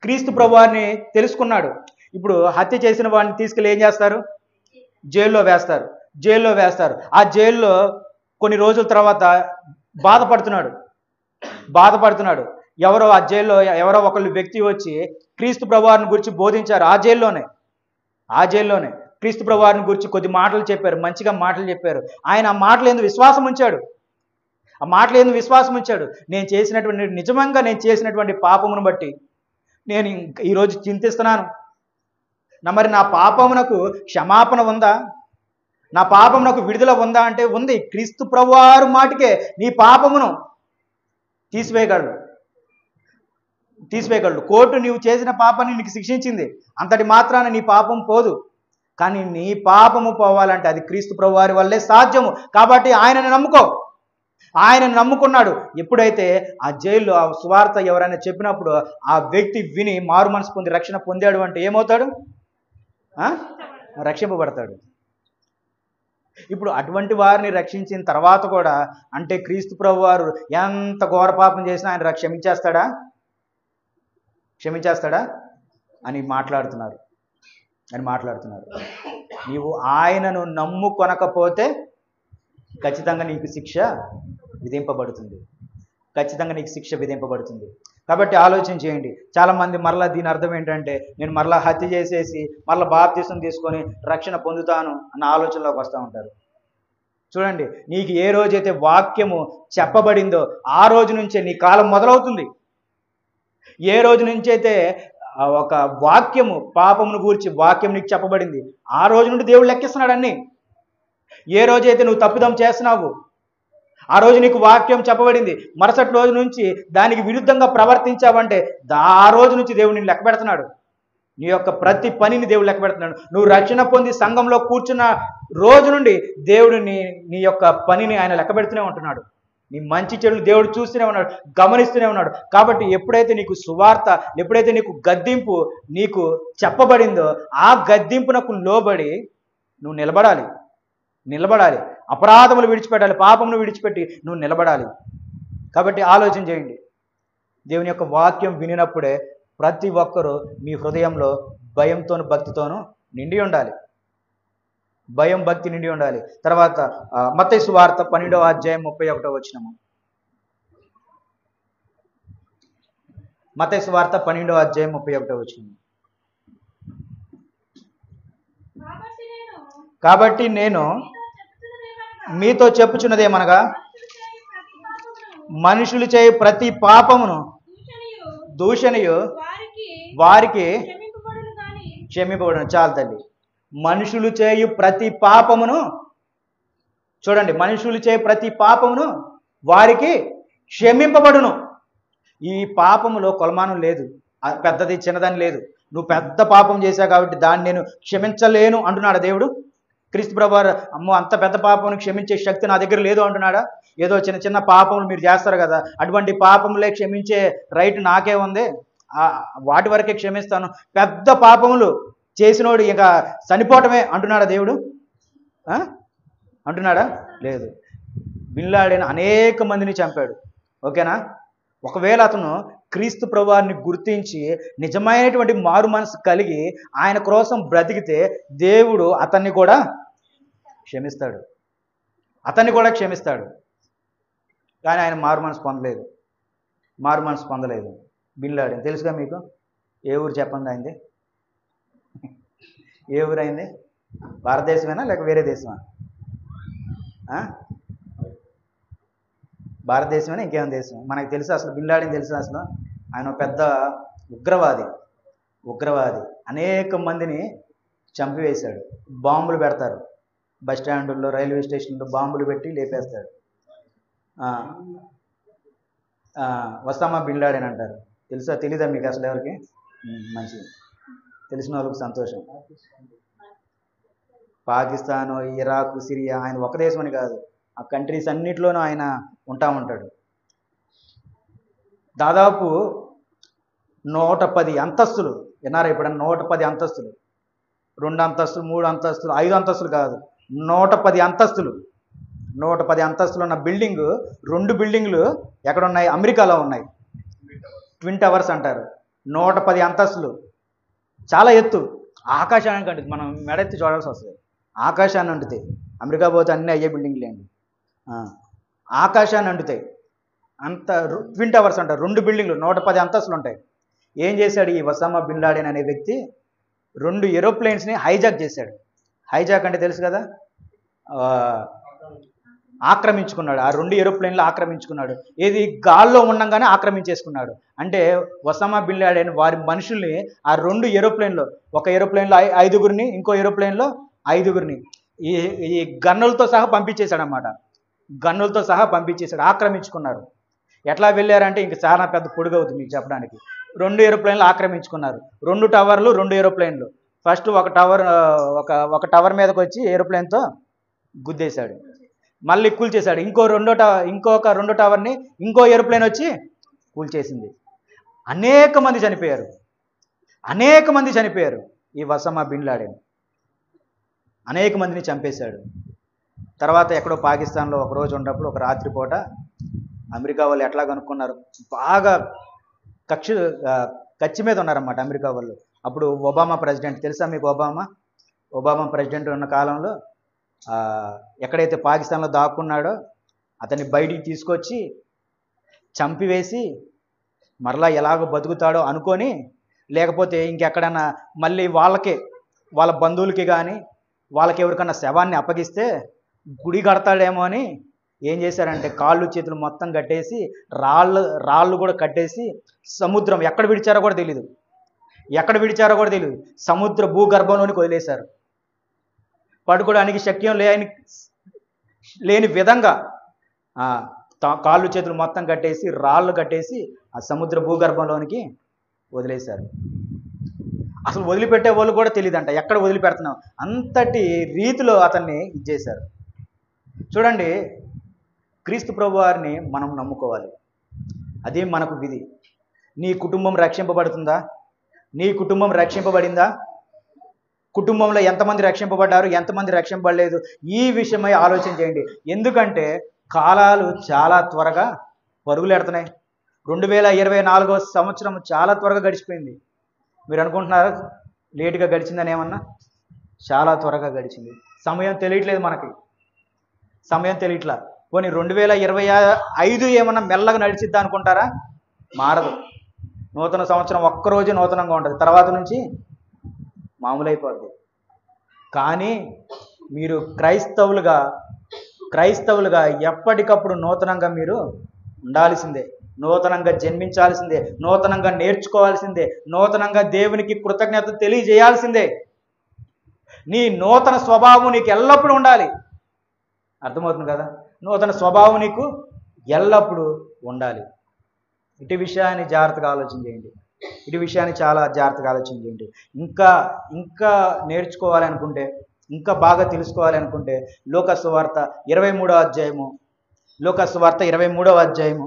క్రీస్తు ప్రభు వారిని తెలుసుకున్నాడు. ఇప్పుడు హత్య చేసిన వాడిని తీసుకెళ్ళి ఏం చేస్తారు? జైల్లో వేస్తారు. ఆ జైల్లో కొన్ని రోజుల తర్వాత బాధపడుతున్నాడు. ఆ జైల్లో ఎవరో ఒకళ్ళు వ్యక్తి వచ్చి క్రీస్తు ప్రభు వారిని గురించి బోధించారు. ఆ జైల్లోనే క్రీస్తు ప్రభు వారిని గురించి కొద్ది మాటలు చెప్పారు, మంచిగా మాటలు చెప్పారు. ఆయన ఆ మాటలు ఎందుకు విశ్వాసం ఉంచాడు? నిజంగా నేను చేసినటువంటి పాపమును బట్టి నేను ఈరోజు చింతిస్తున్నాను. మరి నా పాపమునకు క్షమాపణ ఉందా? నా పాపమునకు విడుదల ఉందా అంటే ఉంది. క్రీస్తు ప్రభువారు మాటికే నీ పాపమును తీసివేయగలడు. కోర్టు నీవు చేసిన పాపాన్ని నీకు శిక్షించింది, అంతటి మాత్రాన నీ పాపం పోదు. కానీ నీ పాపము పోవాలంటే అది క్రీస్తు ప్రభువారి వల్లే సాధ్యము. కాబట్టి ఆయనను నమ్ముకో. ఆయనను నమ్ముకున్నాడు. ఎప్పుడైతే ఆ జైల్లో ఆ సువార్త ఎవరైనా చెప్పినప్పుడు ఆ వ్యక్తి విని మారు మనసు పొంది రక్షణ పొందాడు అంటే ఏమవుతాడు? రక్షింపబడతాడు. ఇప్పుడు అటువంటి వారిని రక్షించిన తర్వాత కూడా అంటే క్రీస్తు ప్రభు వారు ఎంత ఘోర పాపం చేసినా ఆయన క్షమించేస్తాడా అని మాట్లాడుతున్నారు. నీవు ఆయనను నమ్ముకొనకపోతే ఖచ్చితంగా నీకు శిక్ష విధింపబడుతుంది. కాబట్టి ఆలోచన చేయండి. చాలామంది మరలా దీని అర్థం ఏంటంటే నేను మరలా హత్య చేసేసి మరలా బాప్తిసం తీసుకొని రక్షణ పొందుతాను అన్న ఆలోచనలోకి వస్తూ ఉంటారు. చూడండి, నీకు ఏ రోజైతే వాక్యము చెప్పబడిందో ఆ రోజు నుంచే నీ కాలం మొదలవుతుంది. ఏ రోజు నుంచి అయితే ఒక వాక్యము పాపమును గూర్చి వాక్యం నీకు చెప్పబడింది ఆ రోజు నుండి దేవుడు లెక్కిస్తున్నాడు అన్ని. ఏ రోజైతే నువ్వు తప్పిదం చేస్తున్నావు ఆ రోజు నీకు వాక్యం చెప్పబడింది, మరుసటి రోజు నుంచి దానికి విరుద్ధంగా ప్రవర్తించావంటే ఆ రోజు నుంచి దేవుడు నిన్ను లెక్క పెడుతున్నాడు. నీ యొక్క ప్రతి పనిని దేవుడు లెక్క పెడుతున్నాడు. నువ్వు రక్షణ పొంది సంఘంలో కూర్చున్న రోజు నుండి దేవుడు నీ యొక్క పనిని ఆయన లెక్క పెడుతూనే ఉంటున్నాడు. నీ మంచి చెడులు దేవుడు చూస్తూనే ఉన్నాడు, గమనిస్తూనే ఉన్నాడు. కాబట్టి ఎప్పుడైతే నీకు సువార్త, ఎప్పుడైతే నీకు గద్దింపు నీకు చెప్పబడిందో ఆ గద్దింపునకు లోబడి నువ్వు నిలబడాలి. అపరాధములు విడిచిపెట్టాలి, పాపమును విడిచిపెట్టి నువ్వు నిలబడాలి. కాబట్టి ఆలోచన చేయండి. దేవుని యొక్క వాక్యం వినినప్పుడే ప్రతి ఒక్కరూ మీ హృదయంలో భయంతోను భక్తితోనూ నిండి ఉండాలి. భక్తి నిండి ఉండాలి. తర్వాత మత్తయి సువార్త 12వ అధ్యాయం 31వ వచనము. మత్తయి సువార్త 12వ అధ్యాయం 31వ వచనము. కాబట్టి నేను మీతో చెప్పుచున్నదేమనగా మనుషులు చేయు ప్రతి పాపమును దూషణయు వారికి క్షమింపబడును. చాలు తల్లి. మనుషులు చేయు ప్రతి పాపమును, చూడండి, మనుషులు చేయు ప్రతి పాపమును వారికి క్షమింపబడును. ఈ పాపములో కొలమానం లేదు, పెద్దది చిన్నదని లేదు. నువ్వు పెద్ద పాపం చేశావు కాబట్టి దాన్ని నేను క్షమించలేను అంటున్నాడా దేవుడు? క్రీస్తు ప్రభువారు అమ్మో అంత పెద్ద పాపం క్షమించే శక్తి నా దగ్గర లేదు అంటున్నాడా? ఏదో చిన్న చిన్న పాపములు మీరు చేస్తారు కదా, అటువంటి పాపములే క్షమించే రైట్ నాకే ఉంది, వాటి వరకే క్షమిస్తాను, పెద్ద పాపములు చేసినోడు ఇంకా చనిపోవటమే అంటున్నాడా దేవుడు? అంటున్నాడా? లేదు. బిన్ లాడెన్ అనేక మందిని చంపాడు. ఓకేనా? ఒకవేళ అతను క్రీస్తు ప్రభువారిని గుర్తించి నిజమైనటువంటి మారు మనసు కలిగి ఆయన కోసం బ్రతికితే దేవుడు అతన్ని కూడా క్షమిస్తాడు, అతన్ని కూడా క్షమిస్తాడు. కానీ ఆయన మారు మనసు పొందలేదు, మారు మనసు పొందలేదు. బిన్ లాడెన్ తెలుసుగా మీకు? ఏ ఊరు చెప్పండి అయింది? ఏ ఊరు అయింది? భారతదేశమేనా లేక వేరే దేశమా? భారతదేశమేనా ఇంకేమైనా దేశం? మనకు తెలుసు అసలు బిన్ లాడెన్ తెలుసు అసలు ఆయన పెద్ద ఉగ్రవాది అనేక మందిని చంపివేశాడు. బాంబులు పెడతారు, బస్ స్టాండుల్లో, రైల్వే స్టేషన్లో బాంబులు పెట్టి లేపేస్తాడు. ఒసామా బిన్ లాడెన్ అంటారు. తెలుసా? తెలీదా మీకు అసలు ఎవరికి? మంచిది, తెలిసిన వాళ్ళకి సంతోషం. పాకిస్తాను, ఇరాక్, సిరియా, ఆయన ఒక దేశం అని కాదు, ఆ కంట్రీస్ అన్నిట్లోనూ ఆయన ఉంటాడు. దాదాపు 110 అంతస్తులు, విన్నారా ఎప్పుడన్నా? 110 అంతస్తులు, 2 అంతస్తులు, 3 అంతస్తులు, 5 అంతస్తులు కాదు, 110 అంతస్తులు. 110 అంతస్తులు ఉన్న బిల్డింగ్, 2 బిల్డింగ్లు ఎక్కడున్నాయి? అమెరికాలో ఉన్నాయి. ట్విన్ టవర్స్ అంటారు. 110 అంతస్తులు, చాలా ఎత్తు. ఆకాశానికి అంటుంది, మనం మెడెత్తి చూడాల్సి వస్తుంది. ఆకాశాన్ని అంటుతాయి. అమెరికా పోతే అన్నీ అయ్యే బిల్డింగ్లే అండి. ఆకాశాన్ని అంటుతాయి. అంత ట్విన్ టవర్స్ అంటారు. 2 బిల్డింగ్లు, 110 అంతస్తులు ఉంటాయి. ఏం చేశాడు ఈ ఒసామా బిన్ లాడెన్ అనే వ్యక్తి? 2 ఏరోప్లేన్స్ని హైజాక్ చేశాడు. హైజాక్ అంటే తెలుసు కదా, ఆక్రమించుకున్నాడు. ఆ 2 ఏరోప్లేన్లు ఆక్రమించుకున్నాడు. ఏది గాల్లో ఉండంగానే ఆక్రమించేసుకున్నాడు. అంటే ఒసామా బిన్ లాడెన్ వారి మనుషుల్ని ఆ 2 ఏరోప్లేన్లో, ఒక ఏరోప్లేన్లో 5గురిని, ఇంకో ఏరోప్లేన్లో 5గురిని ఈ గన్నులతో సహా పంపించేశాడు అన్నమాట. గన్నులతో సహా పంపించేశాడు. ఆక్రమించుకున్నారు. ఎట్లా వెళ్ళారంటే ఇంక చాలా పెద్ద పొడుగవుతుంది మీకు చెప్పడానికి. 2 ఏరోప్లేన్లు ఆక్రమించుకున్నారు. 2 టవర్లు, 2 ఏరోప్లేన్లు. ఫస్ట్ ఒక టవర్ మీదకి వచ్చి ఏరోప్లేన్తో గుద్దేశాడు, మళ్ళీ కూల్చేశాడు. ఇంకొక 2 టవర్ని ఇంకో ఏరోప్లేన్ వచ్చి కూల్చేసింది. అనేక మంది చనిపోయారు. ఈ ఒసామా బిన్ లాడెన్ అనేక మందిని చంపేశాడు. తర్వాత ఎక్కడో పాకిస్తాన్లో ఒక రోజు ఉన్నప్పుడు, ఒక రాత్రిపూట అమెరికా వాళ్ళు ఎట్లా కనుక్కున్నారు, బాగా కచ్చి మీద ఉన్నారన్నమాట అమెరికా వాళ్ళు. అప్పుడు ఒబామా ప్రెసిడెంట్, తెలుసా మీకు? ఒబామా ప్రెసిడెంట్ ఉన్న కాలంలో ఎక్కడైతే పాకిస్తాన్లో దాక్కున్నాడో అతన్ని బయటికి తీసుకొచ్చి చంపివేసి మరలా ఎలాగో బతుకుతాడో అనుకొని, లేకపోతే ఇంకెక్కడన్నా మళ్ళీ వాళ్ళ బంధువులకి కానీ వాళ్ళకి ఎవరికన్నా శవాన్ని అప్పగిస్తే గుడి కడతాడేమో అని ఏం చేశారంటే కాళ్ళు చేతులు మొత్తం కట్టేసి రాళ్ళు కూడా కట్టేసి సముద్రం ఎక్కడ విడిచారో కూడా తెలియదు, సముద్ర భూగర్భంలోనికి వదిలేశారు. పడుకోవడానికి శక్యం లేని విధంగా కాళ్ళు చేతులు మొత్తం కట్టేసి రాళ్ళు కట్టేసి ఆ సముద్ర భూగర్భంలోనికి వదిలేశారు. అసలు వదిలిపెట్టే వాళ్ళు కూడా తెలియదంట ఎక్కడ వదిలిపెడుతున్నాం, అంతటి రీతిలో అతన్ని ఇచ్చేశారు. చూడండి, క్రీస్తు ప్రభువారిని మనం నమ్ముకోవాలి, అదే మనకు విధి. నీ కుటుంబం రక్షింపబడుతుందా? నీ కుటుంబం రక్షింపబడిందా? కుటుంబంలో ఎంతమంది రక్షింపబడ్డారు, ఎంతమంది రక్షింపబడలేదు, ఈ విషయమై ఆలోచన చేయండి. ఎందుకంటే కాలాలు చాలా త్వరగా పరుగులెడుతున్నాయి. 2024వ సంవత్సరం చాలా త్వరగా గడిచిపోయింది. మీరు అనుకుంటున్నారా లేటుగా గడిచిందని? ఏమన్నా చాలా త్వరగా గడిచింది. సమయం తెలియట్లేదు, మనకి సమయం తెలియట్లా. పోనీ 2025 ఏమన్నా మెల్లగా నడిచిద్దా అనుకుంటారా? మారదు. నూతన సంవత్సరం ఒక్కరోజు నూతనంగా ఉంటుంది, తర్వాత నుంచి మామూలు అయిపోద్ది. కానీ మీరు క్రైస్తవులుగా ఎప్పటికప్పుడు నూతనంగా మీరు ఉండాల్సిందే, నూతనంగా జన్మించాల్సిందే, నూతనంగా నేర్చుకోవాల్సిందే, నూతనంగా దేవునికి కృతజ్ఞత తెలియజేయాల్సిందే. నీ నూతన స్వభావం నీకు ఎల్లప్పుడూ ఉండాలి. అర్థమవుతుంది కదా? నూతన స్వభావం నీకు ఎల్లప్పుడూ ఉండాలి. ఇటు విషయాన్ని జాగ్రత్తగా ఆలోచన చేయండి. ఇది విషయాన్ని చాలా జాగ్రత్తగా ఆలోచించండి. ఇంకా ఇంకా నేర్చుకోవాలి అనుకుంటే, ఇంకా బాగా తెలుసుకోవాలి అనుకుంటే లూకా సువార్త 23వ అధ్యాయము, లూకా సువార్త 23వ అధ్యాయము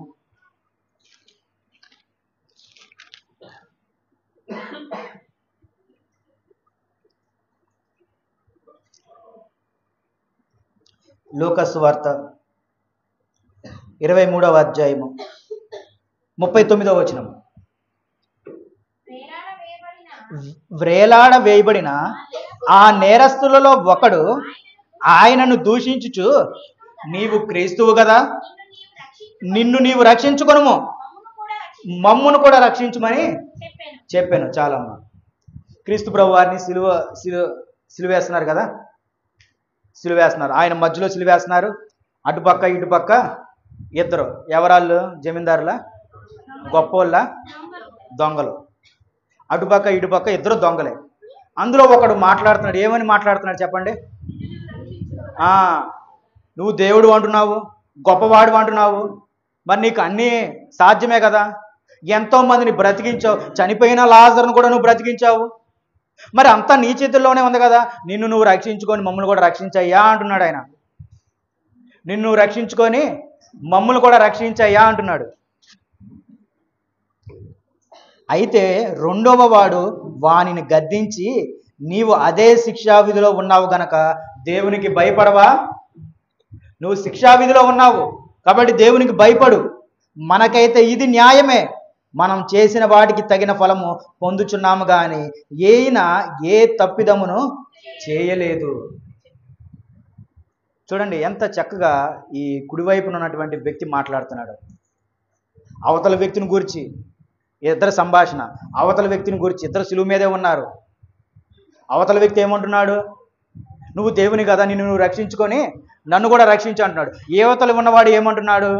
లూకా సువార్త 23వ అధ్యాయము 39వ వచనం. వ్రేలాడ వేయబడిన ఆ నేరస్తులలో ఒకడు ఆయనను దూషించుచు, నీవు క్రీస్తువు కదా, నిన్ను నీవు రక్షించుకొనుము, మమ్మును కూడా రక్షించుమని చెప్పాను. చాలా క్రీస్తు ప్రభు వారిని సిలువేస్తున్నారు కదా, సిలువేస్తున్నారు. ఆయన మధ్యలో సిలువేస్తున్నారు. అటుపక్క ఇటుపక్క ఇద్దరు. ఎవరాళ్ళు? జమీందారుల, గొప్పోళ్ళ, దొంగలు. అటుపక్క ఇటుపక్క ఇద్దరు దొంగలే. అందులో ఒకడు మాట్లాడుతున్నాడు. ఏమని మాట్లాడుతున్నాడు చెప్పండి? నువ్వు దేవుడు అంటున్నావు, గొప్పవాడు అంటున్నావు, మరి నీకు అన్నీ సాధ్యమే కదా, ఎంతో మందిని బ్రతికించావు, చనిపోయిన లాజరును కూడా నువ్వు బ్రతికించావు, మరి అంతా నీ చేతుల్లోనే ఉంది కదా, నిన్ను నువ్వు రక్షించుకొని మమ్మల్ని కూడా రక్షించయ్యా అంటున్నాడు. ఆయన నిన్ను రక్షించుకొని మమ్మల్ని కూడా రక్షించయ్యా అంటున్నాడు. అయితే రెండవ వాడు వానిని గద్దించి, నీవు అదే శిక్షావిధిలో ఉన్నావు గనక దేవునికి భయపడవా? నువ్వు శిక్షావిధిలో ఉన్నావు కాబట్టి దేవునికి భయపడు. మనకైతే ఇది న్యాయమే, మనం చేసిన వాటికి తగిన ఫలము పొందుచున్నాము కానీ ఈయన ఏ తప్పిదమును చేయలేదు. చూడండి ఎంత చక్కగా ఈ కుడివైపున ఉన్నటువంటి వ్యక్తి మాట్లాడుతున్నాడు. అవతల వ్యక్తిని గురించి ఇద్దరు సంభాషణ, అవతల వ్యక్తిని గురించి ఇద్దరు సిలువ మీదే ఉన్నారు. అవతల వ్యక్తి ఏమంటున్నాడు? నువ్వు దేవుని కదా, నిన్ను నువ్వు రక్షించుకొని నన్ను కూడా రక్షించు అంటున్నాడు. అవతల ఉన్నవాడు ఏమంటున్నాడు?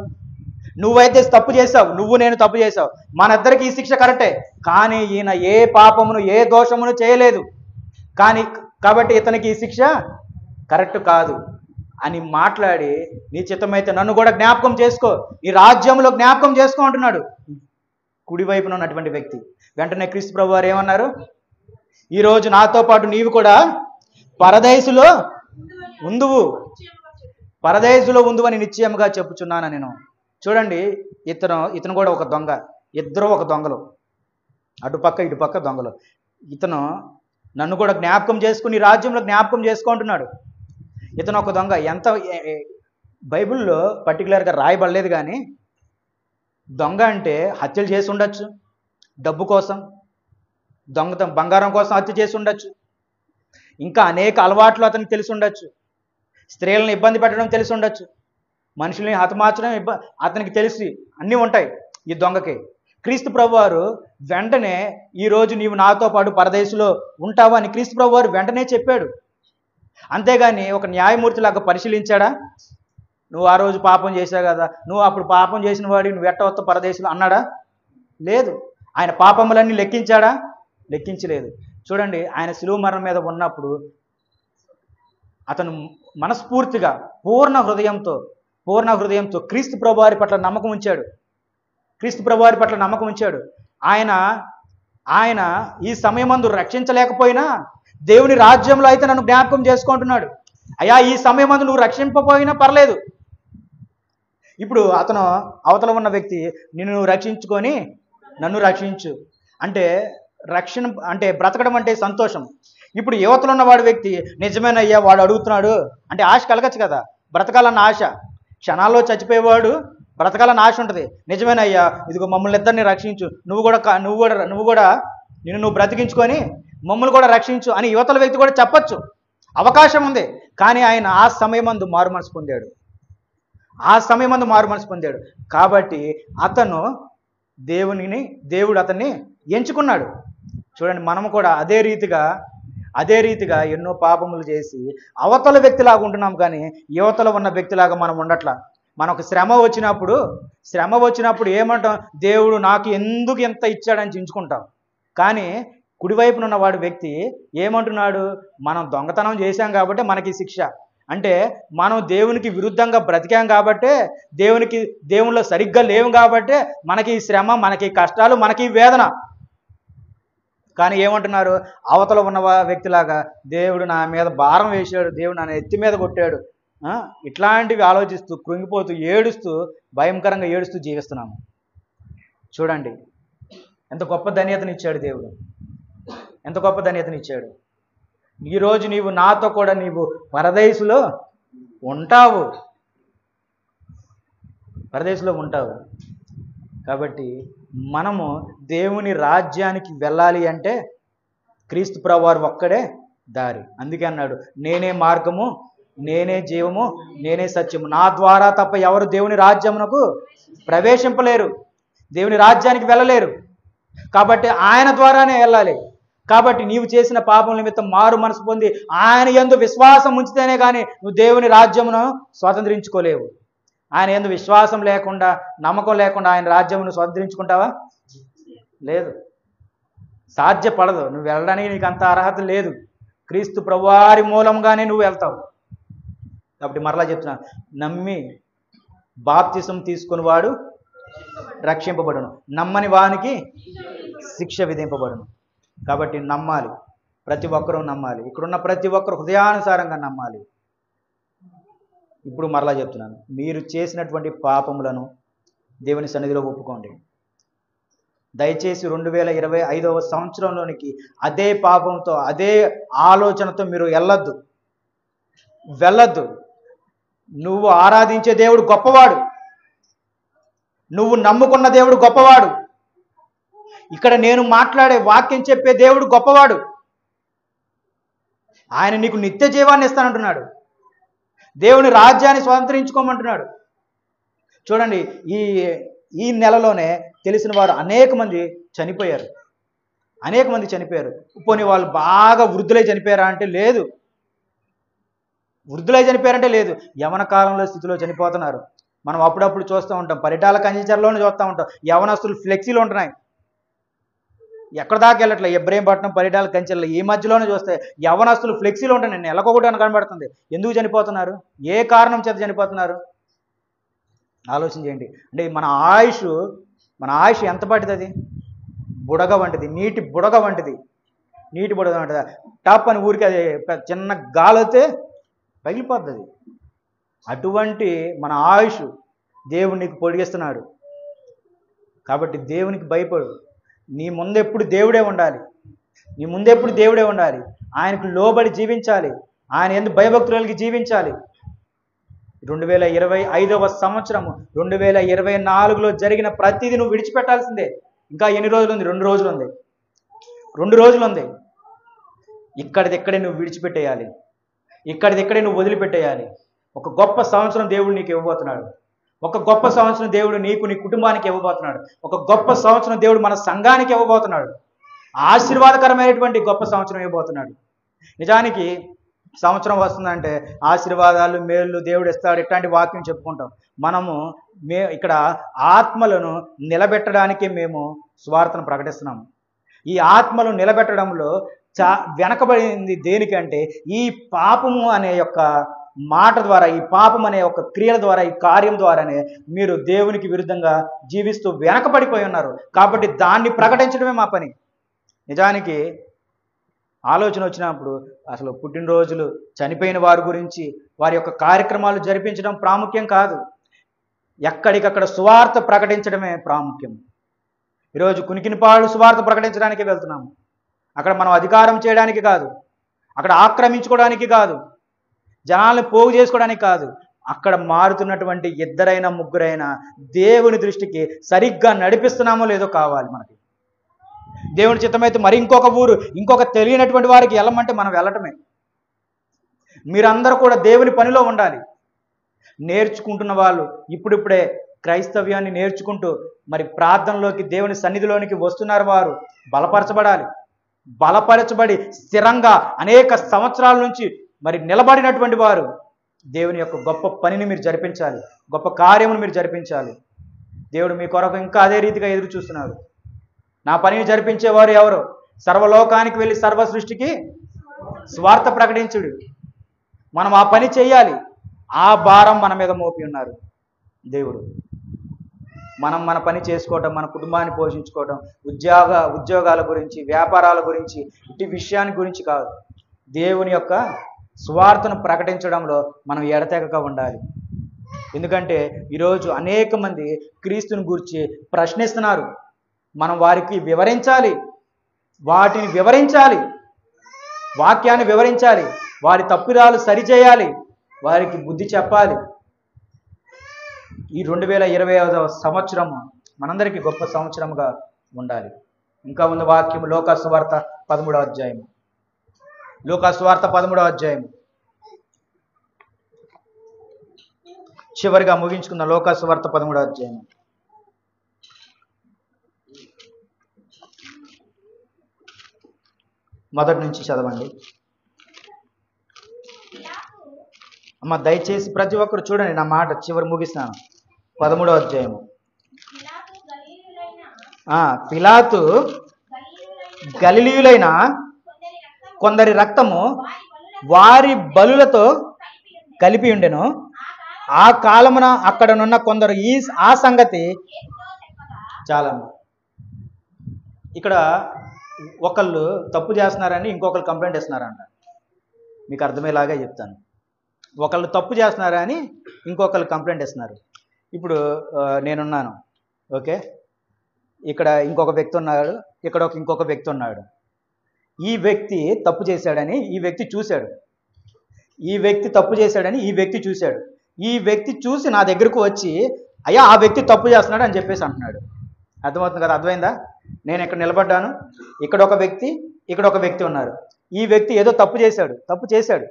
నువ్వైతే తప్పు చేసావు, నువ్వు నేను తప్పు చేసావు, మన ఇద్దరికి ఈ శిక్ష కరెక్టే, కానీ ఈయన ఏ పాపమును ఏ దోషమును చేయలేదు, కాబట్టి ఇతనికి ఈ శిక్ష కరెక్ట్ కాదు అని మాట్లాడి, నీ చిత్తమైతే నన్ను కూడా జ్ఞాపకం చేసుకో, ఈ రాజ్యంలో జ్ఞాపకం చేసుకో అంటున్నాడు కుడివైపున ఉన్నటువంటి వ్యక్తి. వెంటనే క్రీస్తు ప్రభు వారు ఏమన్నారు? ఈరోజు నాతో పాటు నీవు కూడా పరదేశులో ఉందువు, పరదేశులో ఉందువని నిశ్చయముగా చెప్పుచున్నాను నేను. చూడండి, ఇతను కూడా ఒక దొంగ, ఇద్దరు ఒక దొంగలు, అటుపక్క ఇటుపక్క దొంగలు. ఇతను నన్ను కూడా జ్ఞాపకం చేసుకుని రాజ్యంలో జ్ఞాపకం చేసుకుంటున్నాడు. ఇతను ఒక దొంగ. ఎంత బైబిల్లో పర్టికులర్గా రాయబడలేదు కానీ దొంగ అంటే హత్యలు చేసి ఉండొచ్చు, డబ్బు కోసం, దొంగతనం బంగారం కోసం హత్య చేసి ఉండొచ్చు, ఇంకా అనేక అలవాట్లు అతనికి తెలిసి ఉండొచ్చు, స్త్రీలను ఇబ్బంది పెట్టడం తెలిసి ఉండొచ్చు, మనుషుల్ని హతమార్చడం అతనికి తెలిసి అన్నీ ఉంటాయి ఈ దొంగకి. క్రీస్తు ప్రభు వారు వెంటనే ఈరోజు నీవు నాతో పాటు పరదేశంలో ఉంటావు అని క్రీస్తు ప్రభు వారు వెంటనే చెప్పాడు. అంతేగాని ఒక న్యాయమూర్తిలాగా పరిశీలించాడా? నువ్వు ఆ రోజు పాపం చేశావు కదా, నువ్వు అప్పుడు పాపం చేసిన వాడికి నువ్వు ఎట్టవత్త పరదేశంలో అన్నాడా? లేదు. ఆయన పాపములన్నీ లెక్కించాడా? లెక్కించలేదు. చూడండి, ఆయన శిలువ మరణం మీద ఉన్నప్పుడు అతను మనస్ఫూర్తిగా పూర్ణ హృదయంతో క్రీస్తు ప్రభు వారి పట్ల నమ్మకం ఉంచాడు. క్రీస్తు ప్రభు వారి పట్ల నమ్మకం ఉంచాడు. ఆయన ఈ సమయమందు రక్షించలేకపోయినా దేవుని రాజ్యంలో అయితే నన్ను జ్ఞాపకం చేసుకుంటున్నాడు. అయ్యా, ఈ సమయమందు నువ్వు రక్షింపపోయినా పర్లేదు. ఇప్పుడు అతను అవతల ఉన్న వ్యక్తి, నిన్ను నువ్వు రక్షించుకొని నన్ను రక్షించు అంటే రక్షణ అంటే బ్రతకడం అంటే సంతోషం. ఇప్పుడు యువతలో ఉన్నవాడు వ్యక్తి, నిజమేనయ్యా వాడు అడుగుతున్నాడు అంటే ఆశ కలగచ్చు కదా, బ్రతకాలన్న ఆశ. క్షణాల్లో చచ్చిపోయేవాడు బ్రతకాలన్న ఆశ ఉంటుంది. నిజమేనయ్యా, ఇదిగో మమ్మల్ని ఇద్దరిని రక్షించు, నువ్వు కూడా నిన్ను నువ్వు బ్రతికించుకొని మమ్మల్ని కూడా రక్షించు అని యువతల వ్యక్తి కూడా చెప్పచ్చు, అవకాశం ఉంది. కానీ ఆయన ఆ సమయమందు మారు మనసు పొందాడు. కాబట్టి దేవుడు అతన్ని ఎంచుకున్నాడు. చూడండి, మనము కూడా అదే రీతిగా ఎన్నో పాపములు చేసి అవతల వ్యక్తిలాగా ఉంటున్నాం, కానీ యువతలో ఉన్న వ్యక్తిలాగా మనం ఉండట్లా. మనకు శ్రమ వచ్చినప్పుడు ఏమంటాం? దేవుడు నాకు ఎందుకు ఎంత ఇచ్చాడని చించుకుంటాం. కానీ కుడివైపున ఉన్నవాడు వ్యక్తి ఏమంటున్నాడు? మనం దొంగతనం చేశాం కాబట్టి మనకి శిక్ష, అంటే మనం దేవునికి విరుద్ధంగా బ్రతికాం కాబట్టే, దేవునిలో సరిగ్గా లేవు కాబట్టే మనకి శ్రమ, మనకి కష్టాలు, మనకి వేదన. కానీ ఏమంటున్నారు, అవతల ఉన్న వ్యక్తిలాగా దేవుడు నా మీద భారం వేశాడు, దేవుడు నా ఎత్తి మీద కొట్టాడు, ఇట్లాంటివి ఆలోచిస్తూ కృంగిపోతూ ఏడుస్తూ భయంకరంగా ఏడుస్తూ జీవిస్తున్నాము. చూడండి ఎంత గొప్ప ధన్యతనిచ్చాడు దేవుడు, ఎంత గొప్ప ధన్యతనిచ్చాడు. ఈరోజు నీవు నాతో కూడా నీవు పరదేశులో ఉంటావు, పరదేశంలో ఉంటావు. కాబట్టి మనము దేవుని రాజ్యానికి వెళ్ళాలి అంటే క్రీస్తు ప్రభువారు ఒక్కడే దారి. అందుకే అన్నాడు, నేనే మార్గము, నేనే జీవము, నేనే సత్యము, నా ద్వారా తప్ప ఎవరు దేవుని రాజ్యమునకు ప్రవేశింపలేరు, దేవుని రాజ్యానికి వెళ్ళలేరు. కాబట్టి ఆయన ద్వారానే వెళ్ళాలి. కాబట్టి నీవు చేసిన పాపం నిమిత్తం మారు మనసు పొంది ఆయన యందు విశ్వాసం ఉంచితేనే కానీ నువ్వు దేవుని రాజ్యమును స్వాతంత్రించుకోలేవు. ఆయన యందు విశ్వాసం లేకుండా, నమ్మకం లేకుండా ఆయన రాజ్యమును స్వాతంత్రించుకుంటావా? లేదు, సాధ్యపడదు. నువ్వు వెళ్ళడానికి నీకు అంత అర్హత లేదు. క్రీస్తు ప్రభువారి మూలంగానే నువ్వు వెళ్తావు. కాబట్టి మరలా చెప్తున్నాను, నమ్మి బాప్తిసం తీసుకుని వాడు రక్షింపబడును, నమ్మని వానికి శిక్ష విధింపబడును. కాబట్టి నమ్మాలి, ప్రతి ఒక్కరూ నమ్మాలి. ఇక్కడున్న ప్రతి ఒక్కరు హృదయానుసారంగా నమ్మాలి. ఇప్పుడు మరలా చెప్తున్నాను, మీరు చేసినటువంటి పాపములను దేవుని సన్నిధిలో ఒప్పుకోండి. దయచేసి 2025వ సంవత్సరంలోనికి అదే పాపంతో, అదే ఆలోచనతో మీరు వెళ్ళొద్దు. నువ్వు ఆరాధించే దేవుడు గొప్పవాడు, నువ్వు నమ్ముకున్న దేవుడు గొప్పవాడు, ఇక్కడ నేను మాట్లాడే వాక్యం చెప్పే దేవుడు గొప్పవాడు. ఆయన నీకు నిత్య జీవాన్ని ఇస్తానంటున్నాడు, దేవుని రాజ్యాన్ని స్వతంత్రించుకోమంటున్నాడు. చూడండి, ఈ నెలలోనే తెలిసిన వారు అనేక మంది చనిపోయారు. పోనీ వాళ్ళు బాగా వృద్ధులై చనిపోయారా అంటే లేదు. వృద్ధులై చనిపోయారంటే లేదు, యవన కాలంలో స్థితిలో చనిపోతున్నారు. మనం అప్పుడప్పుడు చూస్తూ ఉంటాం, పరిటాల కంచెచర్లోనే చూస్తూ ఉంటాం, యవనస్తులు ఫ్లెక్సీలు ఉంటున్నాయి. ఎక్కడ దాకా వెళ్ళట్లే, ఇబ్రహీంపట్నం, పరిటాల కంచెల్లో ఈ మధ్యలోనే చూస్తే యవనస్తులు ఫ్లెక్సీలు ఉంటున్నాయి. నెలకొకటి అని కనబడుతుంది. ఎందుకు చనిపోతున్నారు? ఏ కారణం చేత చనిపోతున్నారు? ఆలోచన చేయండి. అంటే మన ఆయుష్ ఎంత పట్టిది? అది బుడగ వంటిది, నీటి బుడగ వంటిది. టాప్ అని ఊరికి అది చిన్న గాలితే పగిలిపోతుంది. అటువంటి మన ఆయుష్ దేవుడు నీకు పొడిగిస్తున్నాడు. కాబట్టి దేవునికి భయపడు. నీ ముందెప్పుడు దేవుడే ఉండాలి. ఆయనకు లోబడి జీవించాలి, ఆయన యందు భయభక్తులకి జీవించాలి. 2025వ సంవత్సరము 2024లో జరిగిన ప్రతిదీ నువ్వు విడిచిపెట్టాల్సిందే. ఇంకా ఎన్ని రోజులు ఉంది? 2 రోజులు ఉంది. ఇక్కడిదిక్కడే నువ్వు విడిచిపెట్టేయాలి, ఇక్కడిదిక్కడే నువ్వు వదిలిపెట్టేయాలి. ఒక గొప్ప సంవత్సరం దేవుడు నీకు ఇవ్వబోతున్నాడు. ఒక గొప్ప సంవత్సరం దేవుడు నీకు, నీ కుటుంబానికి ఇవ్వబోతున్నాడు. ఒక గొప్ప సంవత్సరం దేవుడు మన సంఘానికి ఇవ్వబోతున్నాడు. ఆశీర్వాదకరమైనటువంటి గొప్ప సంవత్సరం ఇవ్వబోతున్నాడు. నిజానికి సంవత్సరం వస్తుందంటే ఆశీర్వాదాలు, మేళ్ళు దేవుడు ఇస్తాడు, ఇట్లాంటి వాక్యం చెప్పుకుంటాం. మనము ఇక్కడ ఆత్మలను నిలబెట్టడానికి మేము స్వార్థను ప్రకటిస్తున్నాము. ఈ ఆత్మలను నిలబెట్టడంలో వెనకబడింది దేనికంటే ఈ పాపము అనే యొక్క మాట ద్వారా, ఈ పాపం అనే ఒక క్రియల ద్వారా, ఈ కార్యం ద్వారానే మీరు దేవునికి విరుద్ధంగా జీవిస్తూ వెనకబడిపోయి ఉన్నారు. కాబట్టి దాన్ని ప్రకటించడమే మా పని. నిజానికి ఆలోచన వచ్చినప్పుడు అసలు పుట్టినరోజులు, చనిపోయిన వారి గురించి వారి యొక్క కార్యక్రమాలు జరిపించడం ప్రాముఖ్యం కాదు. ఎక్కడికక్కడ సువార్త ప్రకటించడమే ప్రాముఖ్యం. ఈరోజు కునికినిపాడు సువార్త ప్రకటించడానికి వెళ్తున్నాము. అక్కడ మనం అధికారం చేయడానికి కాదు, అక్కడ ఆక్రమించుకోవడానికి కాదు, జనాలను పోగు చేసుకోవడానికి కాదు. అక్కడ మారుతున్నటువంటి 2 3 దేవుని దృష్టికి సరిగ్గా నడిపిస్తున్నామో లేదో కావాలి మనకి. దేవుని చిత్తమైతే మరి ఇంకొక ఊరు, ఇంకొక తెలియనటువంటి వారికి వెళ్ళమంటే మనం వెళ్ళటమే. మీరందరూ కూడా దేవుని పనిలో ఉండాలి. నేర్చుకుంటున్న వాళ్ళు ఇప్పుడిప్పుడే క్రైస్తవ్యాన్ని నేర్చుకుంటూ మరి ప్రార్థనలోకి, దేవుని సన్నిధిలోనికి వస్తున్నారు. వారు బలపరచబడి స్థిరంగా అనేక సంవత్సరాల నుంచి మరి నిలబడినటువంటి వారు దేవుని యొక్క గొప్ప పనిని మీరు జరిపించాలి, గొప్ప కార్యమును మీరు జరిపించాలి. దేవుడు మీ కొరకు ఇంకా అదే రీతిగా ఎదురు చూస్తున్నారు. నా పనిని జరిపించేవారు ఎవరు? సర్వలోకానికి వెళ్ళి సర్వ సృష్టికి స్వార్థ ప్రకటించుడు. మనం ఆ పని చేయాలి. ఆ భారం మన మీద మోపి ఉన్నారు దేవుడు. మన పని చేసుకోవటం, మన కుటుంబాన్ని పోషించుకోవటం, ఉద్యోగాల గురించి, వ్యాపారాల గురించి, ఇటు విషయాన్ని గురించి కాదు. దేవుని యొక్క సువార్తను ప్రకటించడంలో మనం ఎడతెగక ఉండాలి. ఎందుకంటే ఈరోజు అనేక మంది క్రీస్తుని గురించి ప్రశ్నిస్తున్నారు. మనం వారికి వివరించాలి, వాటిని వివరించాలి, వాక్యాన్ని వివరించాలి, వారి తప్పిదాలు సరిచేయాలి, వారికి బుద్ధి చెప్పాలి. ఈ 2025వ సంవత్సరము మనందరికీ గొప్ప సంవత్సరంగా ఉండాలి. ఇంకా ఉన్న వాక్యం లూకా సువార్త 13వ అధ్యాయం. లూకా సువార్త 13వ అధ్యాయం చివరిగా ముగించుకున్న లూకా సువార్త 13వ అధ్యాయం. మొదటి నుంచి చదవండి అమ్మ, దయచేసి ప్రతి ఒక్కరు చూడండి నా మాట. చివరి ముగిస్తాను. 13వ అధ్యాయము. పిలాతు గలిలీయులైన కొందరి రక్తము వారి బలులతో కలిపి ఉండెను. ఆ కాలమున అక్కడనున్న కొందరు ఆ సంగతి చాలా. ఇక్కడ ఒకళ్ళు తప్పు చేస్తున్నారని ఇంకొకరు కంప్లైంట్ ఇస్తున్నారంట. మీకు అర్థమయ్యేలాగా చెప్తాను. ఒకళ్ళు తప్పు చేస్తున్నారని ఇంకొకరు కంప్లైంట్ ఇస్తున్నారు. ఇప్పుడు నేనున్నాను, ఓకే, ఇక్కడ ఇంకొక వ్యక్తి ఉన్నాడు, ఇక్కడ ఇంకొక వ్యక్తి ఉన్నాడు. ఈ వ్యక్తి తప్పు చేశాడని ఈ వ్యక్తి చూశాడు, ఈ వ్యక్తి తప్పు చేశాడని ఈ వ్యక్తి చూశాడు. ఈ వ్యక్తి చూసి నా దగ్గరకు వచ్చి అయ్యా ఆ వ్యక్తి తప్పు చేస్తున్నాడు అని చెప్పేసి అంటున్నాడు. అర్థమవుతుంది కదా? అర్థమైందా? నేను ఇక్కడ నిలబడ్డాను, ఇక్కడ ఒక వ్యక్తి, ఇక్కడ ఒక వ్యక్తి ఉన్నారు. ఈ వ్యక్తి ఏదో తప్పు చేశాడు.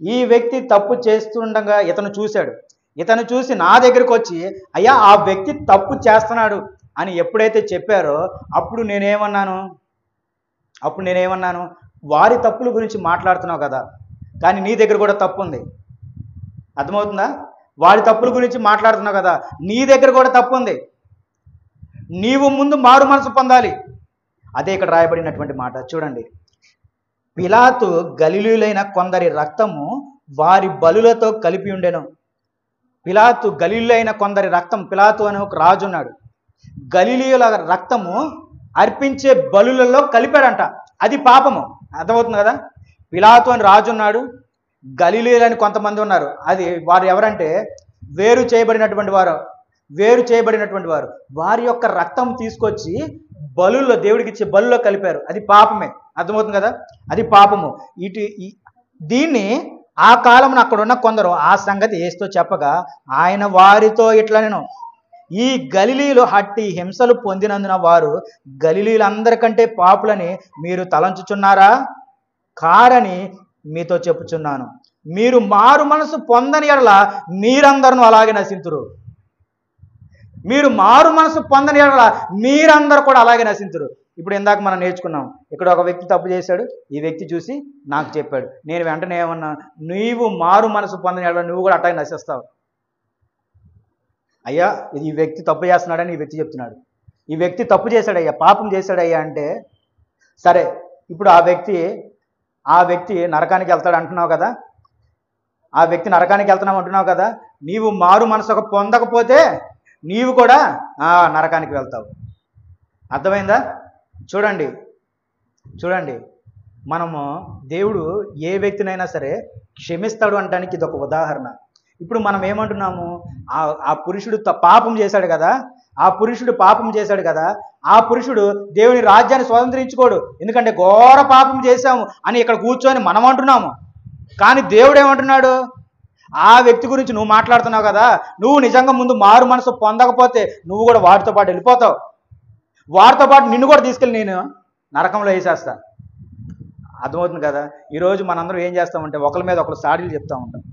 ఈ వ్యక్తి తప్పు చేస్తుండగా ఇతను చూశాడు. ఇతను చూసి నా దగ్గరకు వచ్చి అయ్యా ఆ వ్యక్తి తప్పు చేస్తున్నాడు అని ఎప్పుడైతే చెప్పారో అప్పుడు నేనేమన్నాను, వారి తప్పుల గురించి మాట్లాడుతున్నావు కదా, కానీ నీ దగ్గర కూడా తప్పు ఉంది. అర్థమవుతుందా? వారి తప్పుల గురించి మాట్లాడుతున్నావు కదా, నీ దగ్గర కూడా తప్పు ఉంది. నీవు ముందు మారు మనసు పొందాలి. అదే ఇక్కడ రాయబడినటువంటి మాట చూడండి. పిలాతు గలిలీయులైన కొందరి రక్తము వారి బలులతో కలిపి ఉండెను. పిలాతు గలిలీయులైన కొందరి రక్తం, పిలాతు అనే ఒక రాజు ఉన్నాడు, గలిలీయుల రక్తము అర్పించే బలులలో కలిపాడంట. అది పాపము. అర్థమవుతుంది కదా? పిలాతు అని రాజు ఉన్నాడు, గలిలీయులని కొంతమంది ఉన్నారు. అది వారు ఎవరంటే వేరు చేయబడినటువంటి వారు వారి యొక్క రక్తం తీసుకొచ్చి బలుల్లో, దేవుడికి ఇచ్చే బలుల్లో కలిపారు. అది పాపమే. అర్థమవుతుంది కదా? అది పాపము. దీన్ని ఆ కాలంలో అక్కడ ఉన్న కొందరు ఆ సంగతి యేసుతో చెప్పగా ఆయన వారితో ఇట్లనెను, ఈ గలిలీయులు హట్టి హింసలు పొందినందున వారు గలిలీయులందరికంటే పాపులని మీరు తలంచుచున్నారా? కారని మీతో చెప్పుచున్నాను. మీరు మారు మనసు పొందని ఎడల మీరందరూ అలాగే నశింతురు. మీరు మారు మనసు పొందని ఎడల మీరందరూ కూడా అలాగే నశింతురు. ఇప్పుడు ఇందాక మనం నేర్చుకున్నాం, ఇక్కడ ఒక వ్యక్తి తప్పు చేశాడు, ఈ వ్యక్తి చూసి నాకు చెప్పాడు. నేను వెంటనే ఏమన్నా, నీవు మారు మనసు పొందని ఎడల నువ్వు కూడా అట్టాగే నశిస్తావు. అయ్యా ఇది ఈ వ్యక్తి తప్పు చేస్తున్నాడని ఈ వ్యక్తి చెప్తున్నాడు. ఈ వ్యక్తి తప్పు చేశాడయ్యా, పాపం చేశాడయ్యా అంటే సరే, ఇప్పుడు ఆ వ్యక్తి నరకానికి వెళ్తాడు అంటున్నావు కదా, ఆ వ్యక్తి నరకానికి వెళ్తున్నావు అంటున్నావు కదా, నీవు మారు మనసు పొందకపోతే నీవు కూడా నరకానికి వెళ్తావు. అర్థమైందా? చూడండి, మనము దేవుడు ఏ వ్యక్తినైనా సరే క్షమిస్తాడు అనడానికి ఇది ఒక ఉదాహరణ. ఇప్పుడు మనం ఏమంటున్నాము, ఆ పురుషుడు పాపం చేశాడు కదా, ఆ పురుషుడు దేవుని రాజ్యాన్ని స్వతంత్రించుకోడు, ఎందుకంటే ఘోర పాపం చేశాము అని ఇక్కడ కూర్చొని మనం అంటున్నాము. కానీ దేవుడు ఏమంటున్నాడు, ఆ వ్యక్తి గురించి నువ్వు మాట్లాడుతున్నావు కదా, నువ్వు నిజంగా ముందు మారు మనసు పొందకపోతే నువ్వు కూడా వాటితో పాటు వెళ్ళిపోతావు, వారితో పాటు నిన్ను కూడా తీసుకెళ్ళి నేను నరకంలో వేసేస్తా. అర్థమవుతుంది కదా? ఈరోజు మనందరం ఏం చేస్తామంటే ఒకరి మీద ఒకరు సాడీలు చెప్తూ ఉంటాం.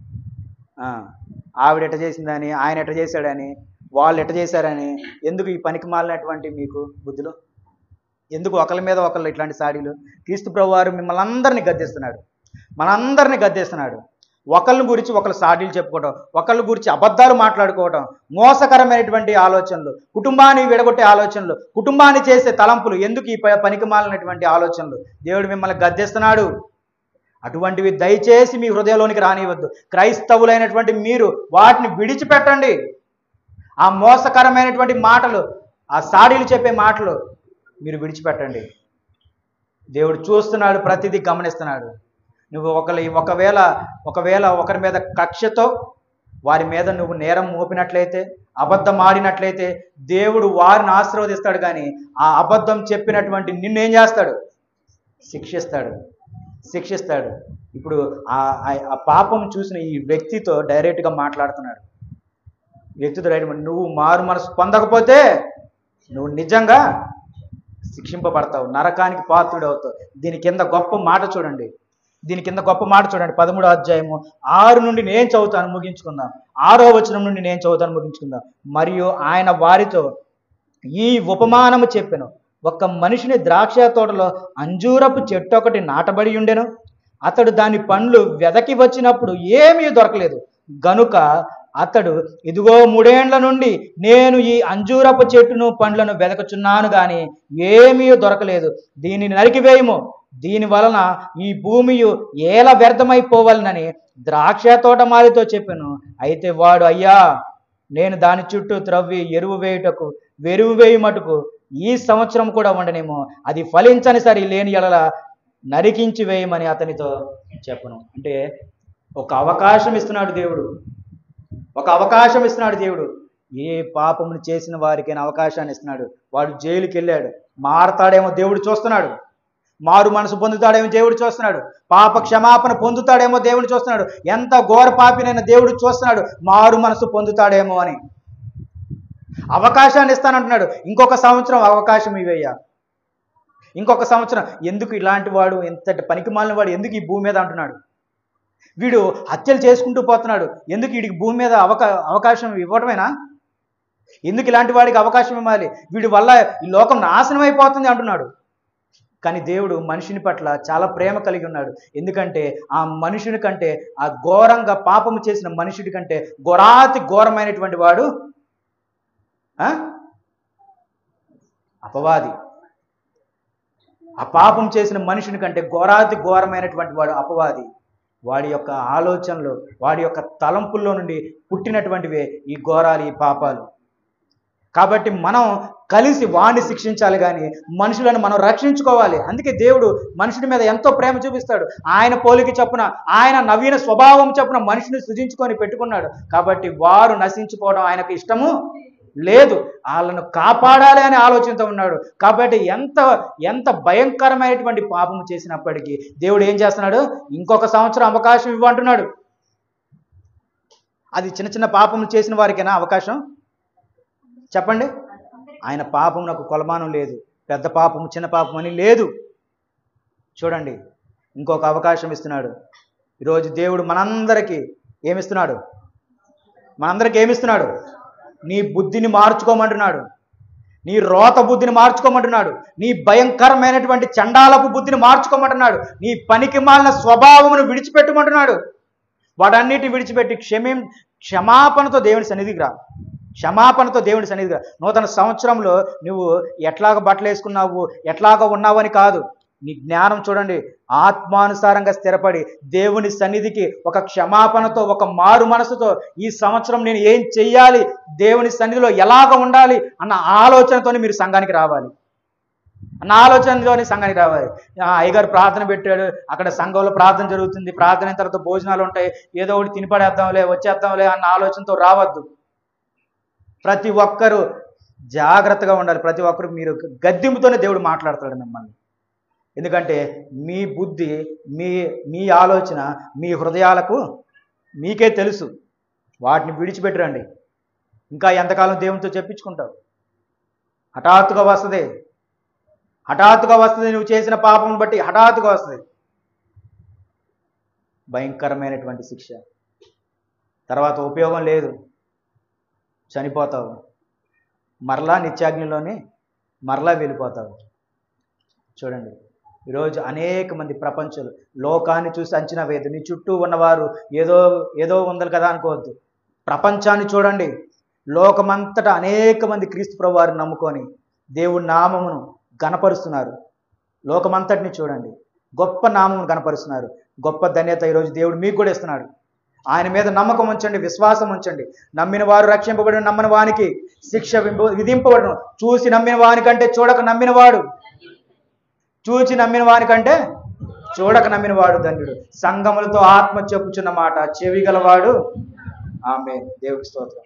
ఆవిడ ఎట్ట చేసిందని, ఆయన ఎట్ట చేశాడని, వాళ్ళు ఎట్ట చేశారని. ఎందుకు ఈ పనికి మాలినటువంటి మీకు బుద్ధులు? ఎందుకు ఒకరి మీద ఒకళ్ళు ఇట్లాంటి సాడీలు? క్రీస్తు ప్రభువు వారు మిమ్మల్ని అందరినీ గద్దిస్తున్నాడు, మనందరినీ గద్దిస్తున్నాడు. ఒకళ్ళ గురించి ఒకళ్ళు సాడీలు చెప్పుకోవటం, ఒకళ్ళ గురించి అబద్ధాలు మాట్లాడుకోవటం, మోసకరమైనటువంటి ఆలోచనలు, కుటుంబాన్ని విడగొట్టే ఆలోచనలు, కుటుంబాన్ని చేసే తలంపులు, ఎందుకు ఈ పనికి మాలినటువంటి ఆలోచనలు? దేవుడు మిమ్మల్ని గద్దిస్తున్నాడు. అటువంటివి దయచేసి మీ హృదయంలోనికి రానివ్వద్దు. క్రైస్తవులైనటువంటి మీరు వాటిని విడిచిపెట్టండి. ఆ మోసకరమైనటువంటి మాటలు, ఆ సాడీలు చెప్పే మాటలు మీరు విడిచిపెట్టండి. దేవుడు చూస్తున్నాడు, ప్రతిదీ గమనిస్తున్నాడు. నువ్వు ఒకవేళ ఒకరి మీద కక్షతో వారి మీద నువ్వు నేరం మోపినట్లయితే, అబద్ధం ఆడినట్లయితే దేవుడు వారిని ఆశీర్వదిస్తాడు, కానీ ఆ అబద్ధం చెప్పినటువంటి నిన్నేం చేస్తాడు? శిక్షిస్తాడు. ఇప్పుడు ఆ పాపం చూసిన ఈ వ్యక్తితో డైరెక్ట్గా మాట్లాడుతున్నాడు. వ్యక్తితో డైరెక్ట్, నువ్వు మారు మనసు పొందకపోతే నువ్వు నిజంగా శిక్షింపబడతావు, నరకానికి పాత్రుడవుతావు. దీని కింద గొప్ప మాట చూడండి. 13వ అధ్యాయము 6 నుండి నేను చదువుతాను, ముగించుకుందాం. 6వ వచనం నుండి నేను చదువుతాను, ముగించుకుందాం. మరియు ఆయన వారితో ఈ ఉపమానము చెప్పెను. ఒక మనిషిని ద్రాక్ష తోటలో అంజూరపు చెట్టు ఒకటి నాటబడి ఉండెను. అతడు దాని పండ్లు వెదకి వచ్చినప్పుడు ఏమీ దొరకలేదు గనుక అతడు, ఇదిగో 3 ఏండ్ల నుండి నేను ఈ అంజూరపు చెట్టును పండ్లను వెదకుచున్నాను, కానీ ఏమీ దొరకలేదు. దీనిని నరికివేయము, దీని వలన ఈ భూమియు ఏల వ్యర్థమైపోవాలనని ద్రాక్ష తోటమాలితో చెప్పాను. అయితే వాడు, అయ్యా, నేను దాని చుట్టూ త్రవ్వి వెరువు వేయుమటుకు ఈ సంవత్సరం కూడా ఉండనేమో, అది ఫలించని సరి లేని ఎడల నరికించి వేయమని అతనితో చెప్పను. అంటే ఒక అవకాశం ఇస్తున్నాడు దేవుడు. ఏ పాపమును చేసిన వారికైనా అవకాశాన్ని ఇస్తున్నాడు. వాడు జైలుకి వెళ్ళాడు, మారతాడేమో దేవుడు చూస్తున్నాడు. మారు మనసు పొందుతాడేమో దేవుడు చూస్తున్నాడు. పాప క్షమాపణ పొందుతాడేమో దేవుడు చూస్తున్నాడు. ఎంత ఘోర పాపినైనా దేవుడు చూస్తున్నాడు, మారు మనసు పొందుతాడేమో అని. అవకాశాన్ని ఇస్తానంటున్నాడు. ఇంకొక సంవత్సరం అవకాశం ఇవయ్యా, ఇంకొక సంవత్సరం. ఎందుకు ఇలాంటి వాడు, ఎంతటి పనికి మాలిన వాడు ఎందుకు ఈ భూమి మీద అంటున్నాడు? వీడు హత్యలు చేసుకుంటూ పోతున్నాడు, ఎందుకు వీడికి భూమి మీద అవకాశం ఇవ్వటమేనా? ఎందుకు ఇలాంటి వాడికి అవకాశం ఇవ్వాలి? వీడి వల్ల ఈ లోకం నాశనం అయిపోతుంది అంటున్నాడు. కానీ దేవుడు మనిషిని పట్ల చాలా ప్రేమ కలిగి ఉన్నాడు. ఎందుకంటే ఆ మనుషుని కంటే, ఆ ఘోరంగా పాపము చేసిన మనుషుడి కంటే ఘోరమైనటువంటి వాడు అపవాది. ఆ పాపం చేసిన మనుషుని కంటే ఘోరమైనటువంటి వాడు అపవాది. వాడి యొక్క ఆలోచనలు, వాడి యొక్క తలంపుల్లో నుండి పుట్టినటువంటివే ఈ ఘోరాలు, ఈ పాపాలు. కాబట్టి మనం కలిసి వాడిని శిక్షించాలి, కానీ మనుషులను మనం రక్షించుకోవాలి. అందుకే దేవుడు మనుషుడి మీద ఎంతో ప్రేమ చూపిస్తాడు. ఆయన పోలిక చొప్పున, ఆయన నవీన స్వభావం చొప్పున మనుషుని సృజించుకొని పెట్టుకున్నాడు. కాబట్టి వారు నశించుకోవడం ఆయనకు ఇష్టము లేదు, వాళ్ళను కాపాడాలి అనే ఆలోచనతో ఉన్నాడు. కాబట్టి ఎంత భయంకరమైనటువంటి పాపము చేసినప్పటికీ దేవుడు ఏం చేస్తున్నాడు? ఇంకొక సంవత్సరం అవకాశం ఇవ్వంటున్నాడు. అది చిన్న పాపము చేసిన వారికైనా అవకాశం? చెప్పండి. ఆయన పాపమునకు కొలమానం లేదు. పెద్ద పాపము చిన్న పాపం అని లేదు. చూడండి, ఇంకొక అవకాశం ఇస్తున్నాడు. ఈరోజు దేవుడు మనందరికీ ఏమిస్తున్నాడు? నీ బుద్ధిని మార్చుకోమంటున్నాడు. నీ రోత బుద్ధిని మార్చుకోమంటున్నాడు. నీ భయంకరమైనటువంటి చండాలపు బుద్ధిని మార్చుకోమంటున్నాడు. నీ పనికి మాలిన స్వభావమును విడిచిపెట్టమంటున్నాడు. వాటన్నిటిని విడిచిపెట్టి క్షమాపణతో దేవుని సన్నిధికి రా. నూతన సంవత్సరంలో నువ్వు ఎట్లాగ బట్టలు వేసుకున్నావు, ఎట్లాగ ఉన్నావు అని కాదు. నీ జ్ఞానం చూడండి, ఆత్మానుసారంగా స్థిరపడి దేవుని సన్నిధికి ఒక క్షమాపణతో, ఒక మారు మనసుతో ఈ సంవత్సరం నేను ఏం చెయ్యాలి, దేవుని సన్నిధిలో ఎలాగ ఉండాలి అన్న ఆలోచనతోనే మీరు సంఘానికి రావాలి. అయ్యగారు ప్రార్థన పెట్టాడు, అక్కడ సంఘంలో ప్రార్థన జరుగుతుంది, ప్రార్థన అయిన తర్వాత భోజనాలు ఉంటాయి, ఏదో ఒకటి తినిపడేద్దాంలే, వచ్చేద్దాంలే అన్న ఆలోచనతో రావద్దు. ప్రతి ఒక్కరూ జాగ్రత్తగా ఉండాలి. ప్రతి ఒక్కరు మీరు గద్దింపుతోనే దేవుడు మాట్లాడతాడు మిమ్మల్ని. ఎందుకంటే మీ బుద్ధి, మీ ఆలోచన, మీ హృదయాలకు మీకే తెలుసు. వాటిని విడిచిపెట్టరండి. ఇంకా ఎంతకాలం దేవునితో చెప్పించుకుంటావు? హఠాత్తుగా వస్తుంది. నువ్వు చేసిన పాపం బట్టి హఠాత్తుగా వస్తుంది భయంకరమైనటువంటి శిక్ష. తర్వాత ఉపయోగం లేదు, చనిపోతావు. మరలా నిత్యాగ్నిలోనే మరలా వెళ్ళిపోతావు. చూడండి, ఈరోజు అనేక మంది ప్రపంచంలో లోకాన్ని చూసి అంచనా వేయద్దు. నీ చుట్టూ ఉన్నవారు ఏదో ఉందని కదా అనుకోవద్దు. ప్రపంచాన్ని చూడండి, లోకమంతటా అనేక మంది క్రీస్తు ప్రభువారిని నమ్ముకొని దేవుడి నామమును గణపరుస్తున్నారు. లోకమంతటిని చూడండి, గొప్ప నామమును గణపరుస్తున్నారు. గొప్ప ధన్యత ఈరోజు దేవుడు మీకు కూడా ఇస్తున్నాడు. ఆయన మీద నమ్మకం ఉంచండి, విశ్వాసం ఉంచండి. నమ్మిన వారు రక్షింపబడిన, నమ్మని వానికి శిక్ష విధింపబడను. చూసి నమ్మిన వానికంటే చూడక నమ్మినవాడు, చూచి నమ్మిన వానికంటే చూడక నమ్మినవాడు ధన్యుడు. సంఘములతో ఆత్మ చెప్పుచున్న మాట చెవి గలవాడు. ఆమేన్. దేవుడికి స్తోత్రం.